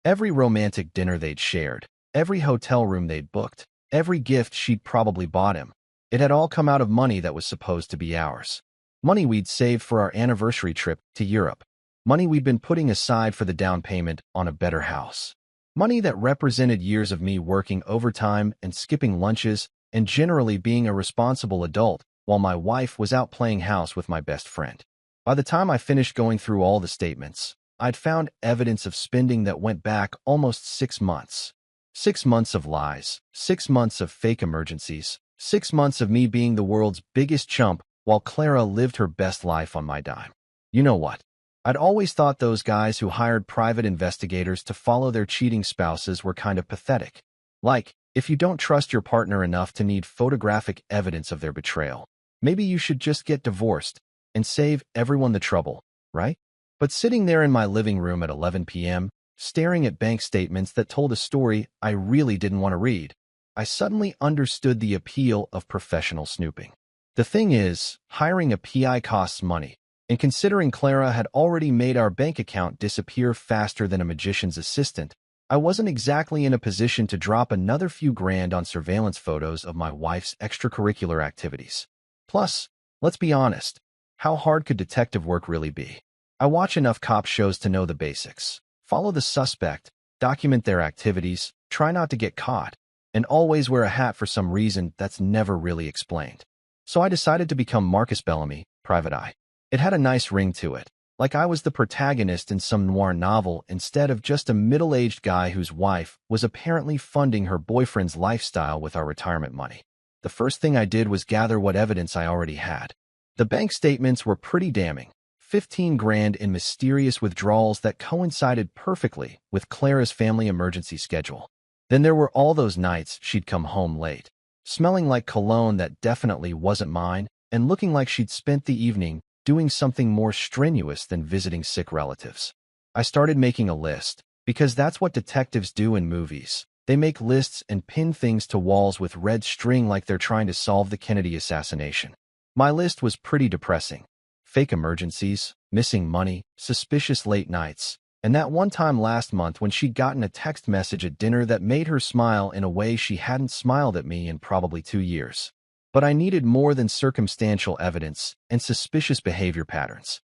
Every romantic dinner they'd shared, every hotel room they'd booked, every gift she'd probably bought him, it had all come out of money that was supposed to be ours. Money we'd saved for our anniversary trip to Europe. Money we'd been putting aside for the down payment on a better house. Money that represented years of me working overtime and skipping lunches and generally being a responsible adult while my wife was out playing house with my best friend. By the time I finished going through all the statements, I'd found evidence of spending that went back almost 6 months. 6 months of lies, 6 months of fake emergencies, 6 months of me being the world's biggest chump while Clara lived her best life on my dime. You know what? I'd always thought those guys who hired private investigators to follow their cheating spouses were kind of pathetic. Like, if you don't trust your partner enough to need photographic evidence of their betrayal, maybe you should just get divorced and save everyone the trouble, right? But sitting there in my living room at 11 p.m., staring at bank statements that told a story I really didn't want to read, I suddenly understood the appeal of professional snooping. The thing is, hiring a PI costs money, and considering Clara had already made our bank account disappear faster than a magician's assistant, I wasn't exactly in a position to drop another few grand on surveillance photos of my wife's extracurricular activities. Plus, let's be honest, how hard could detective work really be? I watch enough cop shows to know the basics. Follow the suspect, document their activities, try not to get caught, and always wear a hat for some reason that's never really explained. So I decided to become Marcus Bellamy, Private Eye. It had a nice ring to it, like I was the protagonist in some noir novel instead of just a middle-aged guy whose wife was apparently funding her boyfriend's lifestyle with our retirement money. The first thing I did was gather what evidence I already had. The bank statements were pretty damning. 15 grand in mysterious withdrawals that coincided perfectly with Clara's family emergency schedule. Then there were all those nights she'd come home late, smelling like cologne that definitely wasn't mine, and looking like she'd spent the evening doing something more strenuous than visiting sick relatives. I started making a list, because that's what detectives do in movies. They make lists and pin things to walls with red string like they're trying to solve the Kennedy assassination. My list was pretty depressing. Fake emergencies, missing money, suspicious late nights, and that one time last month when she'd gotten a text message at dinner that made her smile in a way she hadn't smiled at me in probably 2 years. But I needed more than circumstantial evidence and suspicious behavior patterns.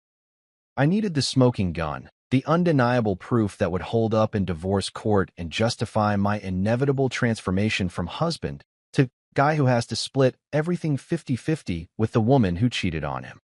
I needed the smoking gun, the undeniable proof that would hold up in divorce court and justify my inevitable transformation from husband to guy who has to split everything 50-50 with the woman who cheated on him.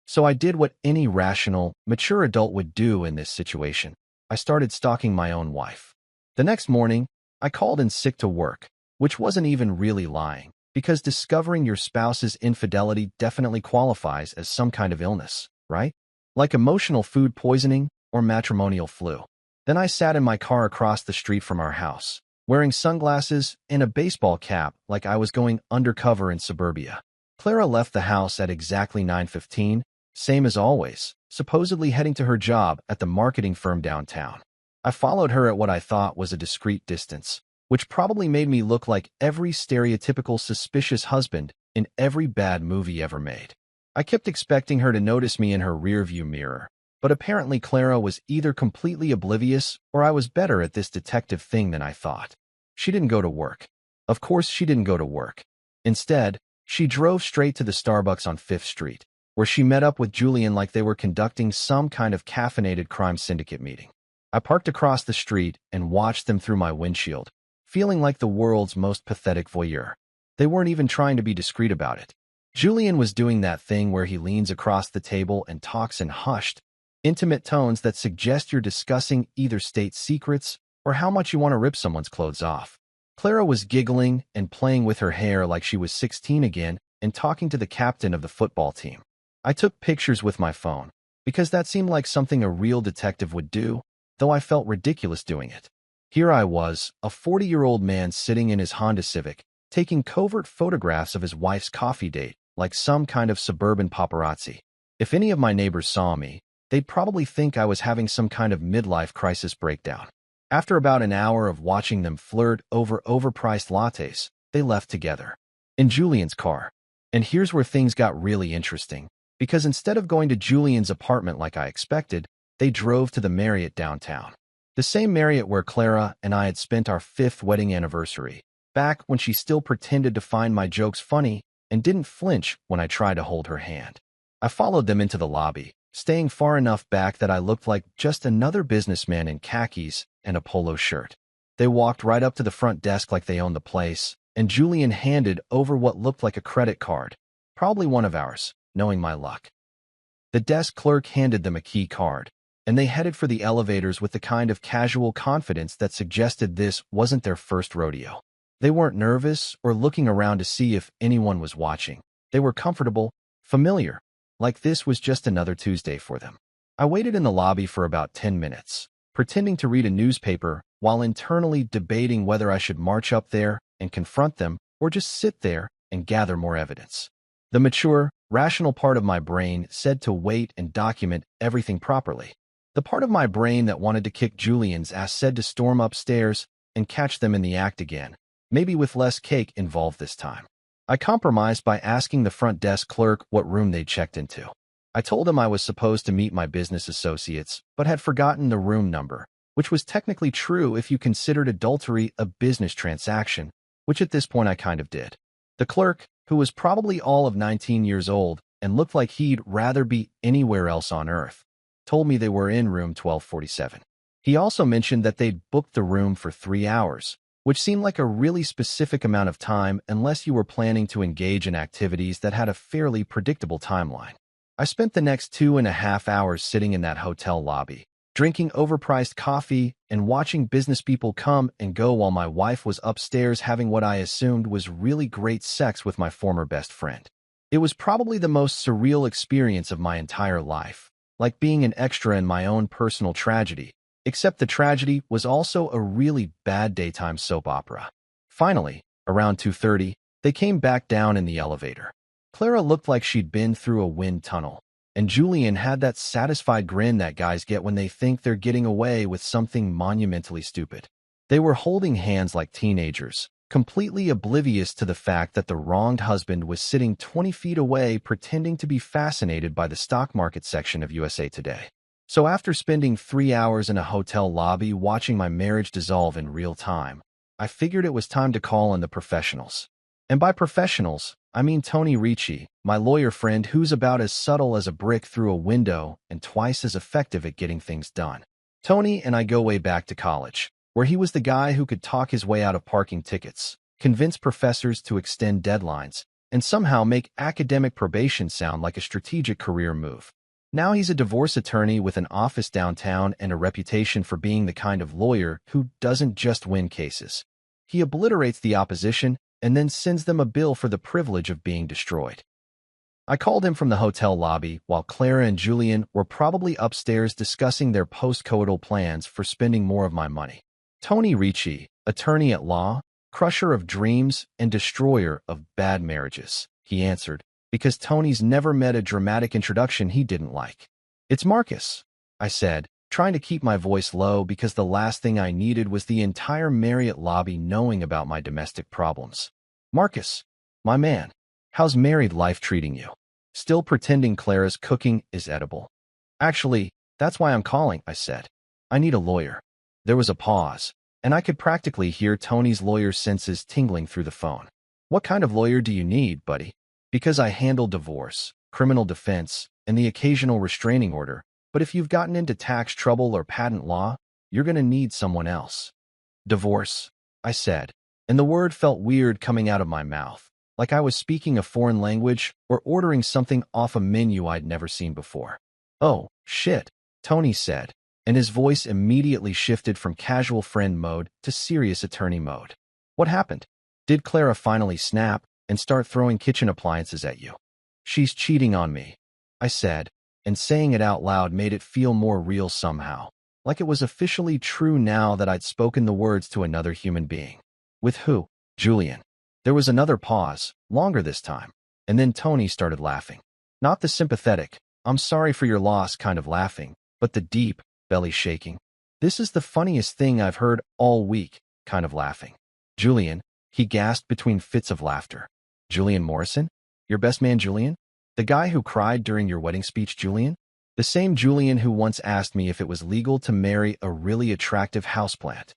So I did what any rational, mature adult would do in this situation. I started stalking my own wife. The next morning, I called in sick to work, which wasn't even really lying, because discovering your spouse's infidelity definitely qualifies as some kind of illness, right? Like emotional food poisoning or matrimonial flu. Then I sat in my car across the street from our house, wearing sunglasses and a baseball cap like I was going undercover in suburbia. Clara left the house at exactly 9:15, same as always, supposedly heading to her job at the marketing firm downtown. I followed her at what I thought was a discreet distance, which probably made me look like every stereotypical suspicious husband in every bad movie ever made. I kept expecting her to notice me in her rearview mirror, but apparently Clara was either completely oblivious or I was better at this detective thing than I thought. She didn't go to work. Of course she didn't go to work. Instead, she drove straight to the Starbucks on 5th Street, where she met up with Julian like they were conducting some kind of caffeinated crime syndicate meeting. I parked across the street and watched them through my windshield, feeling like the world's most pathetic voyeur. They weren't even trying to be discreet about it. Julian was doing that thing where he leans across the table and talks in hushed, intimate tones that suggest you're discussing either state secrets or how much you want to rip someone's clothes off. Clara was giggling and playing with her hair like she was 16 again and talking to the captain of the football team. I took pictures with my phone, because that seemed like something a real detective would do, though I felt ridiculous doing it. Here I was, a 40-year-old man sitting in his Honda Civic, taking covert photographs of his wife's coffee date, like some kind of suburban paparazzi. If any of my neighbors saw me, they'd probably think I was having some kind of midlife crisis breakdown. After about an hour of watching them flirt over overpriced lattes, they left together. In Julian's car. And here's where things got really interesting, because instead of going to Julian's apartment like I expected, they drove to the Marriott downtown. The same Marriott where Clara and I had spent our 5th wedding anniversary, back when she still pretended to find my jokes funny and didn't flinch when I tried to hold her hand. I followed them into the lobby, staying far enough back that I looked like just another businessman in khakis and a polo shirt. They walked right up to the front desk like they owned the place, and Julian handed over what looked like a credit card, probably one of ours, knowing my luck. The desk clerk handed them a key card, and they headed for the elevators with the kind of casual confidence that suggested this wasn't their first rodeo. They weren't nervous or looking around to see if anyone was watching. They were comfortable, familiar, like this was just another Tuesday for them. I waited in the lobby for about 10 minutes, pretending to read a newspaper while internally debating whether I should march up there and confront them or just sit there and gather more evidence. The mature, rational part of my brain said to wait and document everything properly. The part of my brain that wanted to kick Julian's ass said to storm upstairs and catch them in the act again, maybe with less cake involved this time. I compromised by asking the front desk clerk what room they'd checked into. I told him I was supposed to meet my business associates, but had forgotten the room number, which was technically true if you considered adultery a business transaction, which at this point I kind of did. The clerk, who was probably all of 19 years old and looked like he'd rather be anywhere else on earth, told me they were in room 1247. He also mentioned that they'd booked the room for 3 hours, which seemed like a really specific amount of time unless you were planning to engage in activities that had a fairly predictable timeline. I spent the next 2.5 hours sitting in that hotel lobby, drinking overpriced coffee and watching business people come and go while my wife was upstairs having what I assumed was really great sex with my former best friend. It was probably the most surreal experience of my entire life, like being an extra in my own personal tragedy, except the tragedy was also a really bad daytime soap opera. Finally, around 2:30, they came back down in the elevator. Clara looked like she'd been through a wind tunnel, and Julian had that satisfied grin that guys get when they think they're getting away with something monumentally stupid. They were holding hands like teenagers, completely oblivious to the fact that the wronged husband was sitting 20 feet away pretending to be fascinated by the stock market section of USA Today. So after spending 3 hours in a hotel lobby watching my marriage dissolve in real time, I figured it was time to call on the professionals. And by professionals, I mean Tony Ricci, my lawyer friend who's about as subtle as a brick through a window and twice as effective at getting things done. Tony and I go way back to college, where he was the guy who could talk his way out of parking tickets, convince professors to extend deadlines, and somehow make academic probation sound like a strategic career move. Now he's a divorce attorney with an office downtown and a reputation for being the kind of lawyer who doesn't just win cases. He obliterates the opposition and then sends them a bill for the privilege of being destroyed. I called him from the hotel lobby while Clara and Julian were probably upstairs discussing their post-coital plans for spending more of my money. Tony Ricci, attorney at law, crusher of dreams, and destroyer of bad marriages, he answered, because Tony's never met a dramatic introduction he didn't like. It's Marcus, I said, trying to keep my voice low because the last thing I needed was the entire Marriott lobby knowing about my domestic problems. Marcus, my man, how's married life treating you? Still pretending Clara's cooking is edible. Actually, that's why I'm calling, I said. I need a lawyer. There was a pause, and I could practically hear Tony's lawyer's senses tingling through the phone. What kind of lawyer do you need, buddy? Because I handle divorce, criminal defense, and the occasional restraining order, but if you've gotten into tax trouble or patent law, you're going to need someone else. Divorce, I said, and the word felt weird coming out of my mouth, like I was speaking a foreign language or ordering something off a menu I'd never seen before. Oh, shit, Tony said, and his voice immediately shifted from casual friend mode to serious attorney mode. What happened? Did Clara finally snap and start throwing kitchen appliances at you? She's cheating on me, I said, and saying it out loud made it feel more real somehow. like it was officially true now that I'd spoken the words to another human being. With who? Julian. There was another pause, longer this time, and then Tony started laughing. Not the sympathetic, "I'm sorry for your loss" kind of laughing, but the deep, belly shaking. "This is the funniest thing I've heard all week" kind of laughing. "Julian," he gasped between fits of laughter. "Julian Morrison? Your best man Julian? The guy who cried during your wedding speech, Julian? The same Julian who once asked me if it was legal to marry a really attractive houseplant."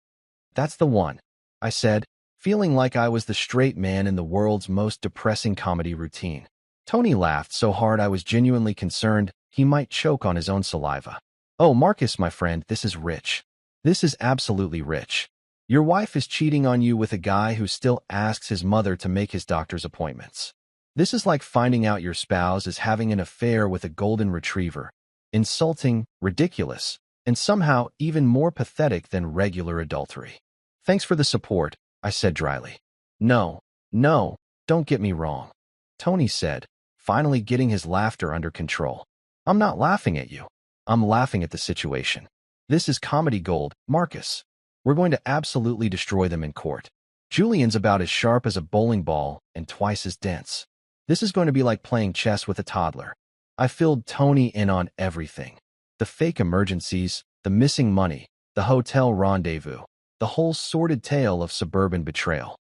"That's the one," I said, feeling like I was the straight man in the world's most depressing comedy routine. Tony laughed so hard I was genuinely concerned he might choke on his own saliva. "Oh, Marcus, my friend, this is rich. This is absolutely rich. Your wife is cheating on you with a guy who still asks his mother to make his doctor's appointments. This is like finding out your spouse is having an affair with a golden retriever. Insulting, ridiculous, and somehow even more pathetic than regular adultery." "Thanks for the support," I said dryly. No, don't get me wrong," Tony said, finally getting his laughter under control. "I'm not laughing at you. I'm laughing at the situation. This is comedy gold, Marcus. We're going to absolutely destroy them in court. Julian's about as sharp as a bowling ball and twice as dense. This is going to be like playing chess with a toddler." I filled Tony in on everything. The fake emergencies, the missing money, the hotel rendezvous, the whole sordid tale of suburban betrayal.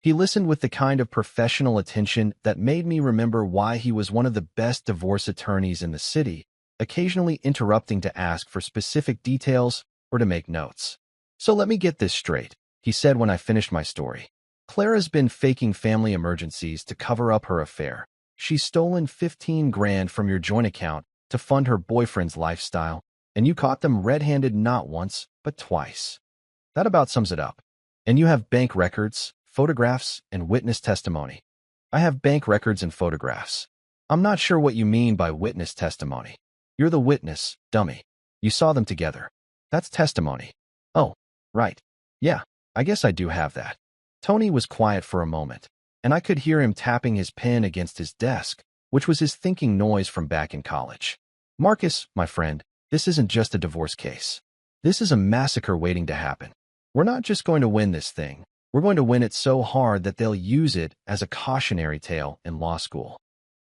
He listened with the kind of professional attention that made me remember why he was one of the best divorce attorneys in the city, occasionally interrupting to ask for specific details or to make notes. "So let me get this straight," he said when I finished my story. "Clara's been faking family emergencies to cover up her affair. She's stolen 15 grand from your joint account to fund her boyfriend's lifestyle, and you caught them red-handed not once, but twice. That about sums it up. And you have bank records, photographs, and witness testimony." "I have bank records and photographs." "I'm not sure what you mean by witness testimony." "You're the witness, dummy. You saw them together. That's testimony." "Oh, right. Yeah, I guess I do have that." Tony was quiet for a moment, and I could hear him tapping his pen against his desk, which was his thinking noise from back in college. "Marcus, my friend, this isn't just a divorce case. This is a massacre waiting to happen. We're not just going to win this thing. We're going to win it so hard that they'll use it as a cautionary tale in law school."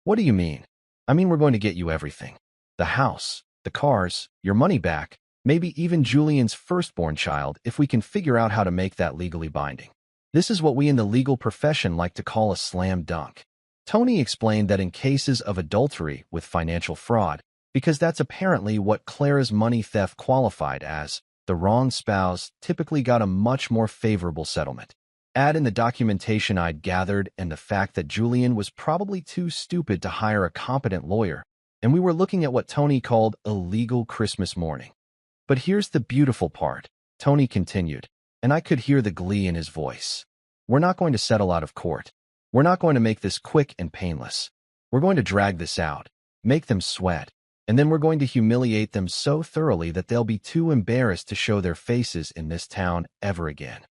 "What do you mean?" "I mean we're going to get you everything. The house, the cars, your money back, maybe even Julian's firstborn child if we can figure out how to make that legally binding. This is what we in the legal profession like to call a slam dunk." Tony explained that in cases of adultery with financial fraud, because that's apparently what Clara's money theft qualified as, the wrong spouse typically got a much more favorable settlement. Add in the documentation I'd gathered and the fact that Julian was probably too stupid to hire a competent lawyer, and we were looking at what Tony called a legal Christmas morning. "But here's the beautiful part," Tony continued, and I could hear the glee in his voice. "We're not going to settle out of court. We're not going to make this quick and painless. We're going to drag this out, make them sweat, and then we're going to humiliate them so thoroughly that they'll be too embarrassed to show their faces in this town ever again."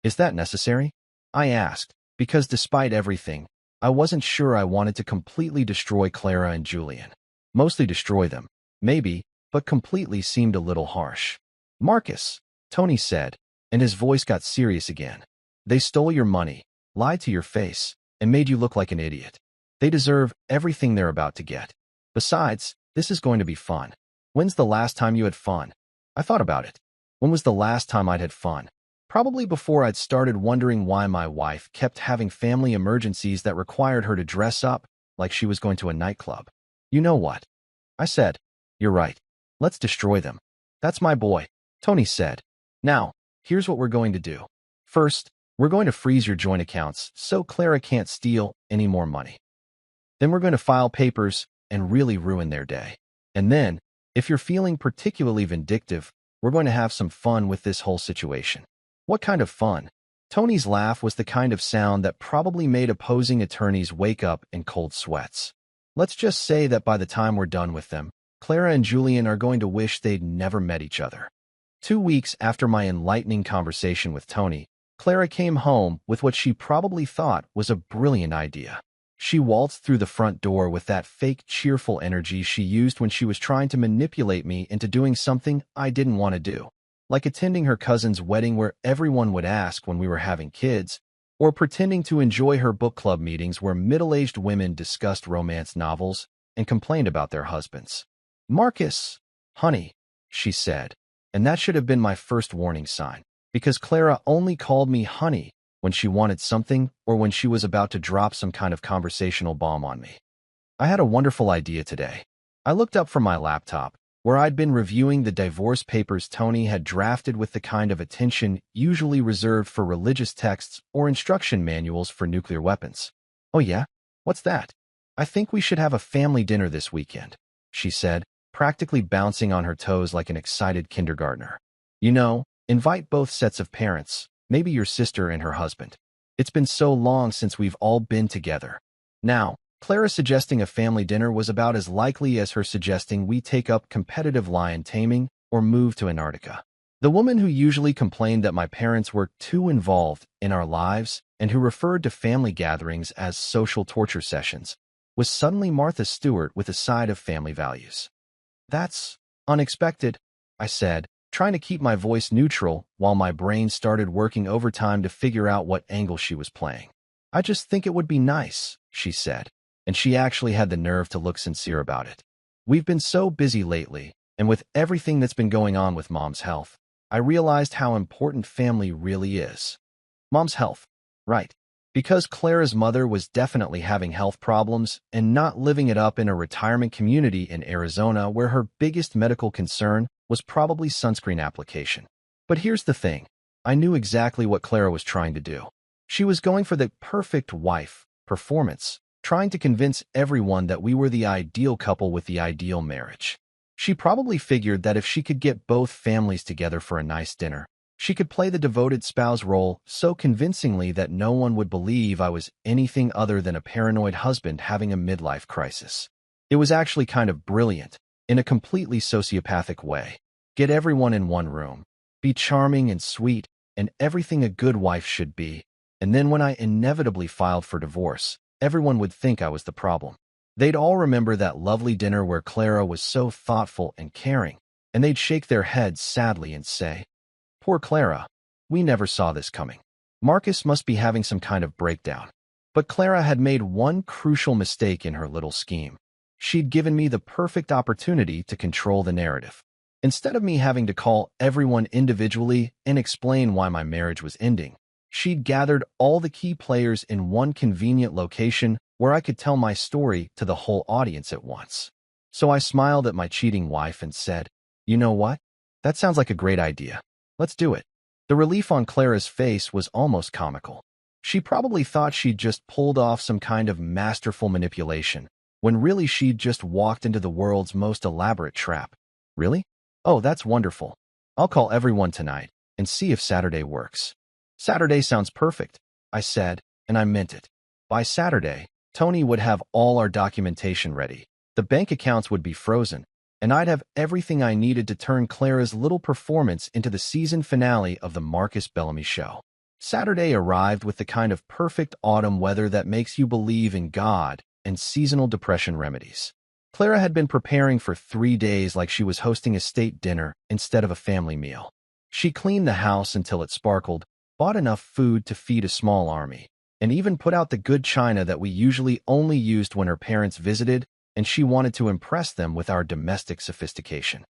"Is that necessary?" I asked, because despite everything, I wasn't sure I wanted to completely destroy Clara and Julian. Mostly destroy them, maybe, but completely seemed a little harsh. "Marcus," Tony said, and his voice got serious again. "They stole your money, lied to your face, and made you look like an idiot. They deserve everything they're about to get. Besides, this is going to be fun. When's the last time you had fun?" I thought about it. When was the last time I'd had fun? Probably before I'd started wondering why my wife kept having family emergencies that required her to dress up like she was going to a nightclub. "You know what?" I said. "You're right. Let's destroy them." "That's my boy," Tony said. "Now, here's what we're going to do. First, we're going to freeze your joint accounts so Clara can't steal any more money. Then we're going to file papers and really ruin their day. And then, if you're feeling particularly vindictive, we're going to have some fun with this whole situation." "What kind of fun?" Tony's laugh was the kind of sound that probably made opposing attorneys wake up in cold sweats. "Let's just say that by the time we're done with them, Clara and Julian are going to wish they'd never met each other." 2 weeks after my enlightening conversation with Tony, Clara came home with what she probably thought was a brilliant idea. She waltzed through the front door with that fake cheerful energy she used when she was trying to manipulate me into doing something I didn't want to do, like attending her cousin's wedding where everyone would ask when we were having kids, or pretending to enjoy her book club meetings where middle-aged women discussed romance novels and complained about their husbands. "Marcus, honey," she said, and that should have been my first warning sign, because Clara only called me honey when she wanted something or when she was about to drop some kind of conversational bomb on me. I had a wonderful idea today. I looked up from my laptop, where I'd been reviewing the divorce papers Tony had drafted with the kind of attention usually reserved for religious texts or instruction manuals for nuclear weapons. "Oh yeah? What's that?" "I think we should have a family dinner this weekend," she said, practically bouncing on her toes like an excited kindergartner. "You know, invite both sets of parents, maybe your sister and her husband. It's been so long since we've all been together." Now, Clara suggesting a family dinner was about as likely as her suggesting we take up competitive lion taming or move to Antarctica. The woman who usually complained that my parents were too involved in our lives and who referred to family gatherings as social torture sessions was suddenly Martha Stewart with a side of family values. "That's unexpected," I said, trying to keep my voice neutral while my brain started working overtime to figure out what angle she was playing. "I just think it would be nice," she said, and she actually had the nerve to look sincere about it. "We've been so busy lately, and with everything that's been going on with Mom's health, I realized how important family really is." Mom's health, right. Because Clara's mother was definitely having health problems and not living it up in a retirement community in Arizona where her biggest medical concern was probably sunscreen application. But here's the thing. I knew exactly what Clara was trying to do. She was going for the perfect wife performance, trying to convince everyone that we were the ideal couple with the ideal marriage. She probably figured that if she could get both families together for a nice dinner, she could play the devoted spouse role so convincingly that no one would believe I was anything other than a paranoid husband having a midlife crisis. It was actually kind of brilliant, in a completely sociopathic way. Get everyone in one room, be charming and sweet, and everything a good wife should be, and then when I inevitably filed for divorce, everyone would think I was the problem. They'd all remember that lovely dinner where Clara was so thoughtful and caring, and they'd shake their heads sadly and say, "Poor Clara, we never saw this coming. Marcus must be having some kind of breakdown." But Clara had made one crucial mistake in her little scheme. She'd given me the perfect opportunity to control the narrative. Instead of me having to call everyone individually and explain why my marriage was ending, she'd gathered all the key players in one convenient location where I could tell my story to the whole audience at once. So I smiled at my cheating wife and said, "You know what? That sounds like a great idea. Let's do it." The relief on Clara's face was almost comical. She probably thought she'd just pulled off some kind of masterful manipulation, when really she'd just walked into the world's most elaborate trap. "Really? Oh, that's wonderful. I'll call everyone tonight and see if Saturday works." "Saturday sounds perfect," I said, and I meant it. By Saturday, Tony would have all our documentation ready, the bank accounts would be frozen, and I'd have everything I needed to turn Clara's little performance into the season finale of the Marcus Bellamy show. Saturday arrived with the kind of perfect autumn weather that makes you believe in God and seasonal depression remedies. Clara had been preparing for 3 days like she was hosting a state dinner instead of a family meal. She cleaned the house until it sparkled, bought enough food to feed a small army, and even put out the good china that we usually only used when her parents visited, and she wanted to impress them with our domestic sophistication.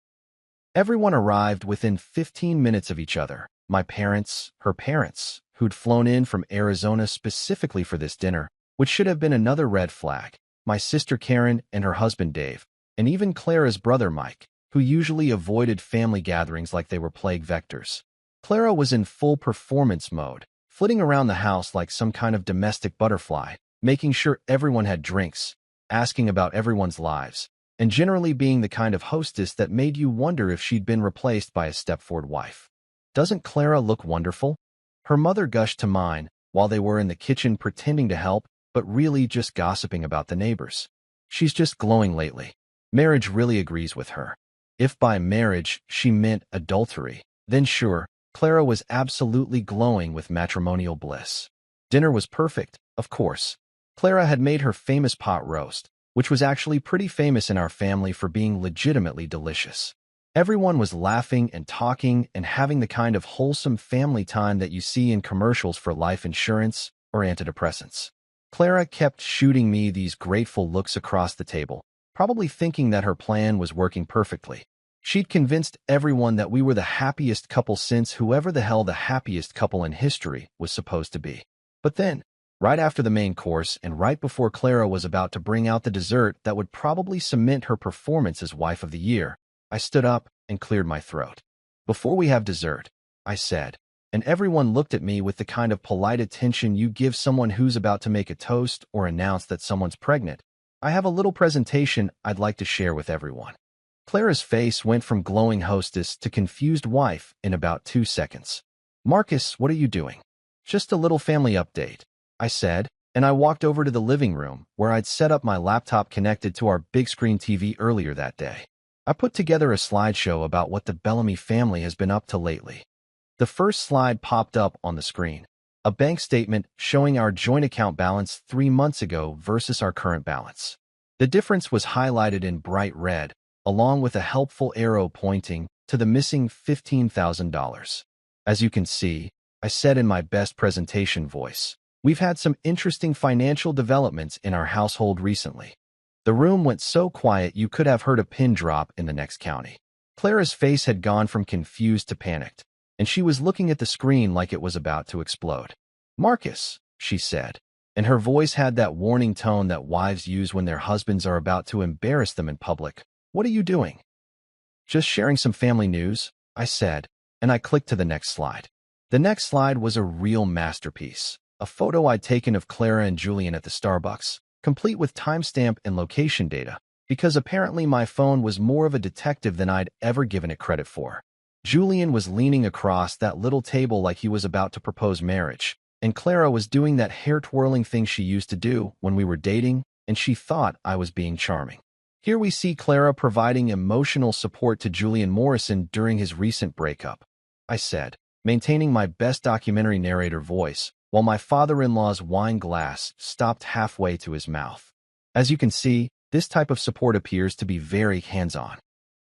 Everyone arrived within 15 minutes of each other. My parents, her parents, who'd flown in from Arizona specifically for this dinner, which should have been another red flag, my sister Karen and her husband Dave, and even Clara's brother Mike, who usually avoided family gatherings like they were plague vectors. Clara was in full performance mode, flitting around the house like some kind of domestic butterfly, making sure everyone had drinks, asking about everyone's lives, and generally being the kind of hostess that made you wonder if she'd been replaced by a Stepford wife. "Doesn't Clara look wonderful?" Her mother gushed to mine while they were in the kitchen pretending to help, but really just gossiping about the neighbors. "She's just glowing lately. Marriage really agrees with her." If by marriage she meant adultery, then sure, Clara was absolutely glowing with matrimonial bliss. Dinner was perfect, of course. Clara had made her famous pot roast, which was actually pretty famous in our family for being legitimately delicious. Everyone was laughing and talking and having the kind of wholesome family time that you see in commercials for life insurance or antidepressants. Clara kept shooting me these grateful looks across the table, probably thinking that her plan was working perfectly. She'd convinced everyone that we were the happiest couple since whoever the hell the happiest couple in history was supposed to be. But then, right after the main course and right before Clara was about to bring out the dessert that would probably cement her performance as wife of the year, I stood up and cleared my throat. "Before we have dessert," I said, and everyone looked at me with the kind of polite attention you give someone who's about to make a toast or announce that someone's pregnant, "I have a little presentation I'd like to share with everyone." Clara's face went from glowing hostess to confused wife in about 2 seconds. "Marcus, what are you doing?" "Just a little family update," I said, and I walked over to the living room where I'd set up my laptop connected to our big screen TV earlier that day. I put together a slideshow about what the Bellamy family has been up to lately. The first slide popped up on the screen, a bank statement showing our joint account balance 3 months ago versus our current balance. The difference was highlighted in bright red, along with a helpful arrow pointing to the missing $15,000. "As you can see," I said in my best presentation voice, "we've had some interesting financial developments in our household recently." The room went so quiet you could have heard a pin drop in the next county. Clara's face had gone from confused to panicked, and she was looking at the screen like it was about to explode. "Marcus," she said, and her voice had that warning tone that wives use when their husbands are about to embarrass them in public. "What are you doing?" "Just sharing some family news," I said, and I clicked to the next slide. The next slide was a real masterpiece, a photo I'd taken of Clara and Julian at the Starbucks, complete with timestamp and location data, because apparently my phone was more of a detective than I'd ever given it credit for. Julian was leaning across that little table like he was about to propose marriage, and Clara was doing that hair-twirling thing she used to do when we were dating, and she thought I was being charming. Here we see Clara providing emotional support to Julian Morrison during his recent breakup, I said, maintaining my best documentary narrator voice, while my father-in-law's wine glass stopped halfway to his mouth. As you can see, this type of support appears to be very hands-on.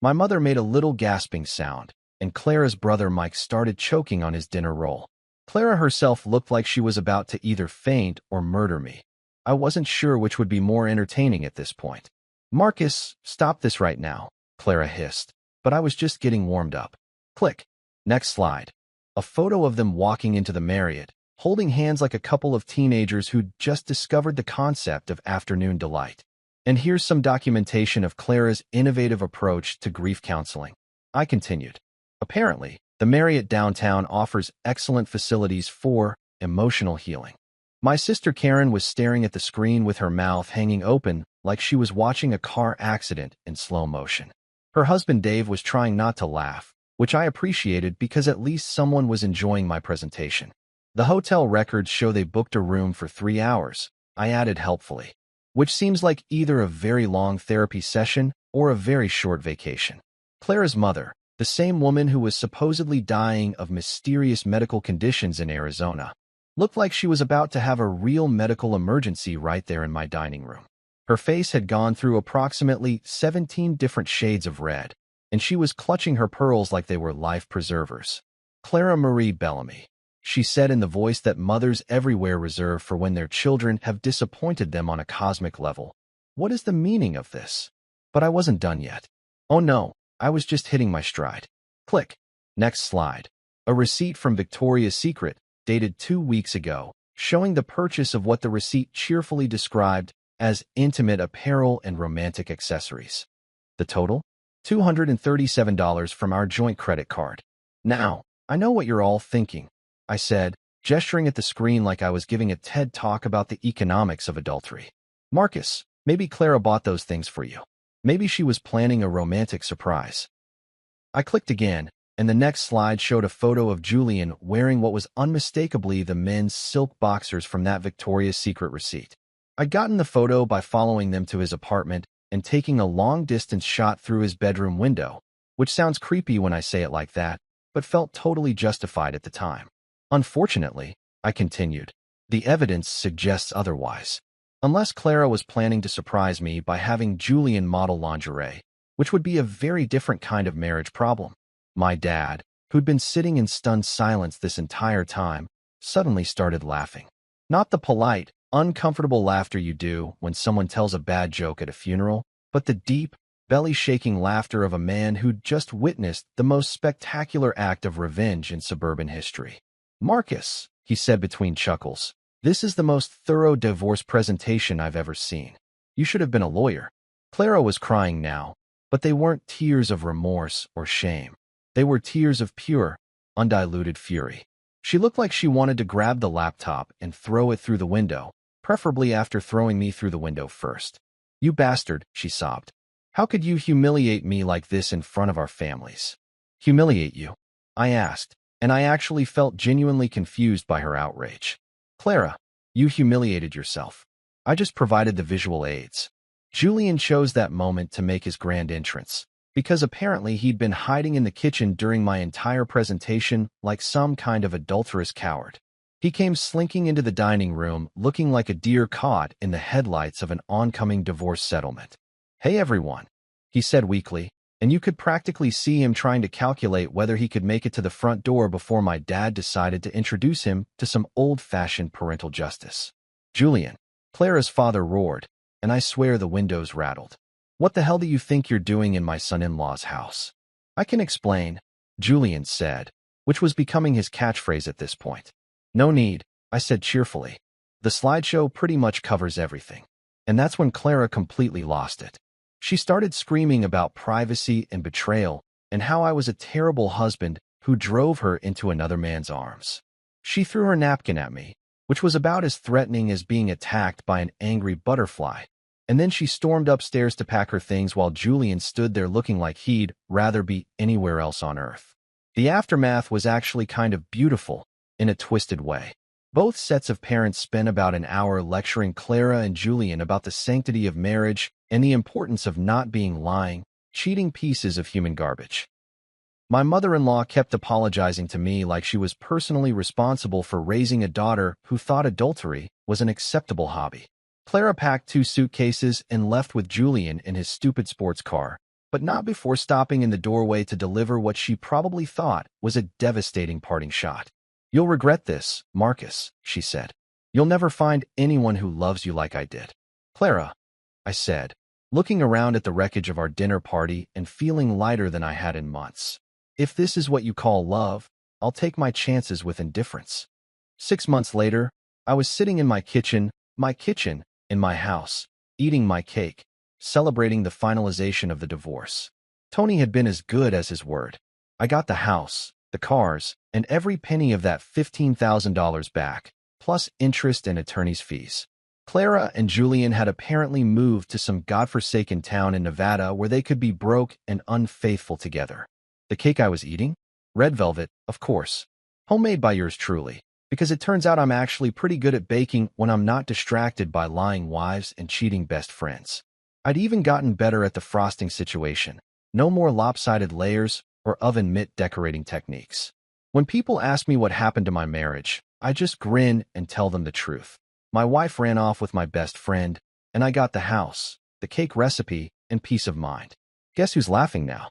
My mother made a little gasping sound, and Clara's brother Mike started choking on his dinner roll. Clara herself looked like she was about to either faint or murder me. I wasn't sure which would be more entertaining at this point. "Marcus, stop this right now," Clara hissed, but I was just getting warmed up. Click. Next slide. A photo of them walking into the Marriott, holding hands like a couple of teenagers who'd just discovered the concept of afternoon delight. And here's some documentation of Clara's innovative approach to grief counseling. I continued. Apparently, the Marriott downtown offers excellent facilities for emotional healing. My sister Karen was staring at the screen with her mouth hanging open like she was watching a car accident in slow motion. Her husband Dave was trying not to laugh, which I appreciated because at least someone was enjoying my presentation. "The hotel records show they booked a room for 3 hours, I added helpfully, which seems like either a very long therapy session or a very short vacation. Clara's mother, the same woman who was supposedly dying of mysterious medical conditions in Arizona, looked like she was about to have a real medical emergency right there in my dining room. Her face had gone through approximately 17 different shades of red, and she was clutching her pearls like they were life preservers. "Clara Marie Bellamy," she said in the voice that mothers everywhere reserve for when their children have disappointed them on a cosmic level. "What is the meaning of this?" But I wasn't done yet. Oh no, I was just hitting my stride. Click. Next slide. A receipt from Victoria's Secret, dated 2 weeks ago, showing the purchase of what the receipt cheerfully described as intimate apparel and romantic accessories. The total? $237 from our joint credit card. "Now, I know what you're all thinking," I said, gesturing at the screen like I was giving a TED talk about the economics of adultery. "Marcus, maybe Clara bought those things for you. Maybe she was planning a romantic surprise." I clicked again, and the next slide showed a photo of Julian wearing what was unmistakably the men's silk boxers from that Victoria's Secret receipt. I'd gotten the photo by following them to his apartment and taking a long-distance shot through his bedroom window, which sounds creepy when I say it like that, but felt totally justified at the time. "Unfortunately," I continued, "the evidence suggests otherwise. Unless Clara was planning to surprise me by having Julian model lingerie, which would be a very different kind of marriage problem. My dad, who'd been sitting in stunned silence this entire time, suddenly started laughing. Not the polite, uncomfortable laughter you do when someone tells a bad joke at a funeral, but the deep, belly-shaking laughter of a man who'd just witnessed the most spectacular act of revenge in suburban history. "Marcus," he said between chuckles, "this is the most thorough divorce presentation I've ever seen. You should have been a lawyer." Clara was crying now, but they weren't tears of remorse or shame. They were tears of pure, undiluted fury. She looked like she wanted to grab the laptop and throw it through the window, preferably after throwing me through the window first. "You bastard," she sobbed. "How could you humiliate me like this in front of our families?" "Humiliate you?" I asked, and I actually felt genuinely confused by her outrage. "Clara, you humiliated yourself. I just provided the visual aids." Julian chose that moment to make his grand entrance, because apparently he'd been hiding in the kitchen during my entire presentation like some kind of adulterous coward. He came slinking into the dining room looking like a deer caught in the headlights of an oncoming divorce settlement. "Hey everyone," he said weakly, and you could practically see him trying to calculate whether he could make it to the front door before my dad decided to introduce him to some old-fashioned parental justice. "Julian," Clara's father roared, and I swear the windows rattled. "What the hell do you think you're doing in my son-in-law's house?" "I can explain," Julian said, which was becoming his catchphrase at this point. "No need," I said cheerfully. "The slideshow pretty much covers everything." And that's when Clara completely lost it. She started screaming about privacy and betrayal and how I was a terrible husband who drove her into another man's arms. She threw her napkin at me, which was about as threatening as being attacked by an angry butterfly, and then she stormed upstairs to pack her things while Julian stood there looking like he'd rather be anywhere else on earth. The aftermath was actually kind of beautiful, in a twisted way. Both sets of parents spent about an hour lecturing Clara and Julian about the sanctity of marriage and the importance of not being lying, cheating pieces of human garbage. My mother-in-law kept apologizing to me like she was personally responsible for raising a daughter who thought adultery was an acceptable hobby. Clara packed 2 suitcases and left with Julian in his stupid sports car, but not before stopping in the doorway to deliver what she probably thought was a devastating parting shot. "You'll regret this, Marcus," she said. "You'll never find anyone who loves you like I did." "Clara," I said, looking around at the wreckage of our dinner party and feeling lighter than I had in months. "If this is what you call love, I'll take my chances with indifference." 6 months later, I was sitting in my kitchen, in my house, eating my cake, celebrating the finalization of the divorce. Tony had been as good as his word. I got the house, the cars, and every penny of that $15,000 back, plus interest and attorney's fees. Clara and Julian had apparently moved to some godforsaken town in Nevada where they could be broke and unfaithful together. The cake I was eating? Red velvet, of course. Homemade by yours truly, because it turns out I'm actually pretty good at baking when I'm not distracted by lying wives and cheating best friends. I'd even gotten better at the frosting situation. No more lopsided layers or oven mitt decorating techniques. When people ask me what happened to my marriage, I just grin and tell them the truth. My wife ran off with my best friend, and I got the house, the cake recipe, and peace of mind. Guess who's laughing now?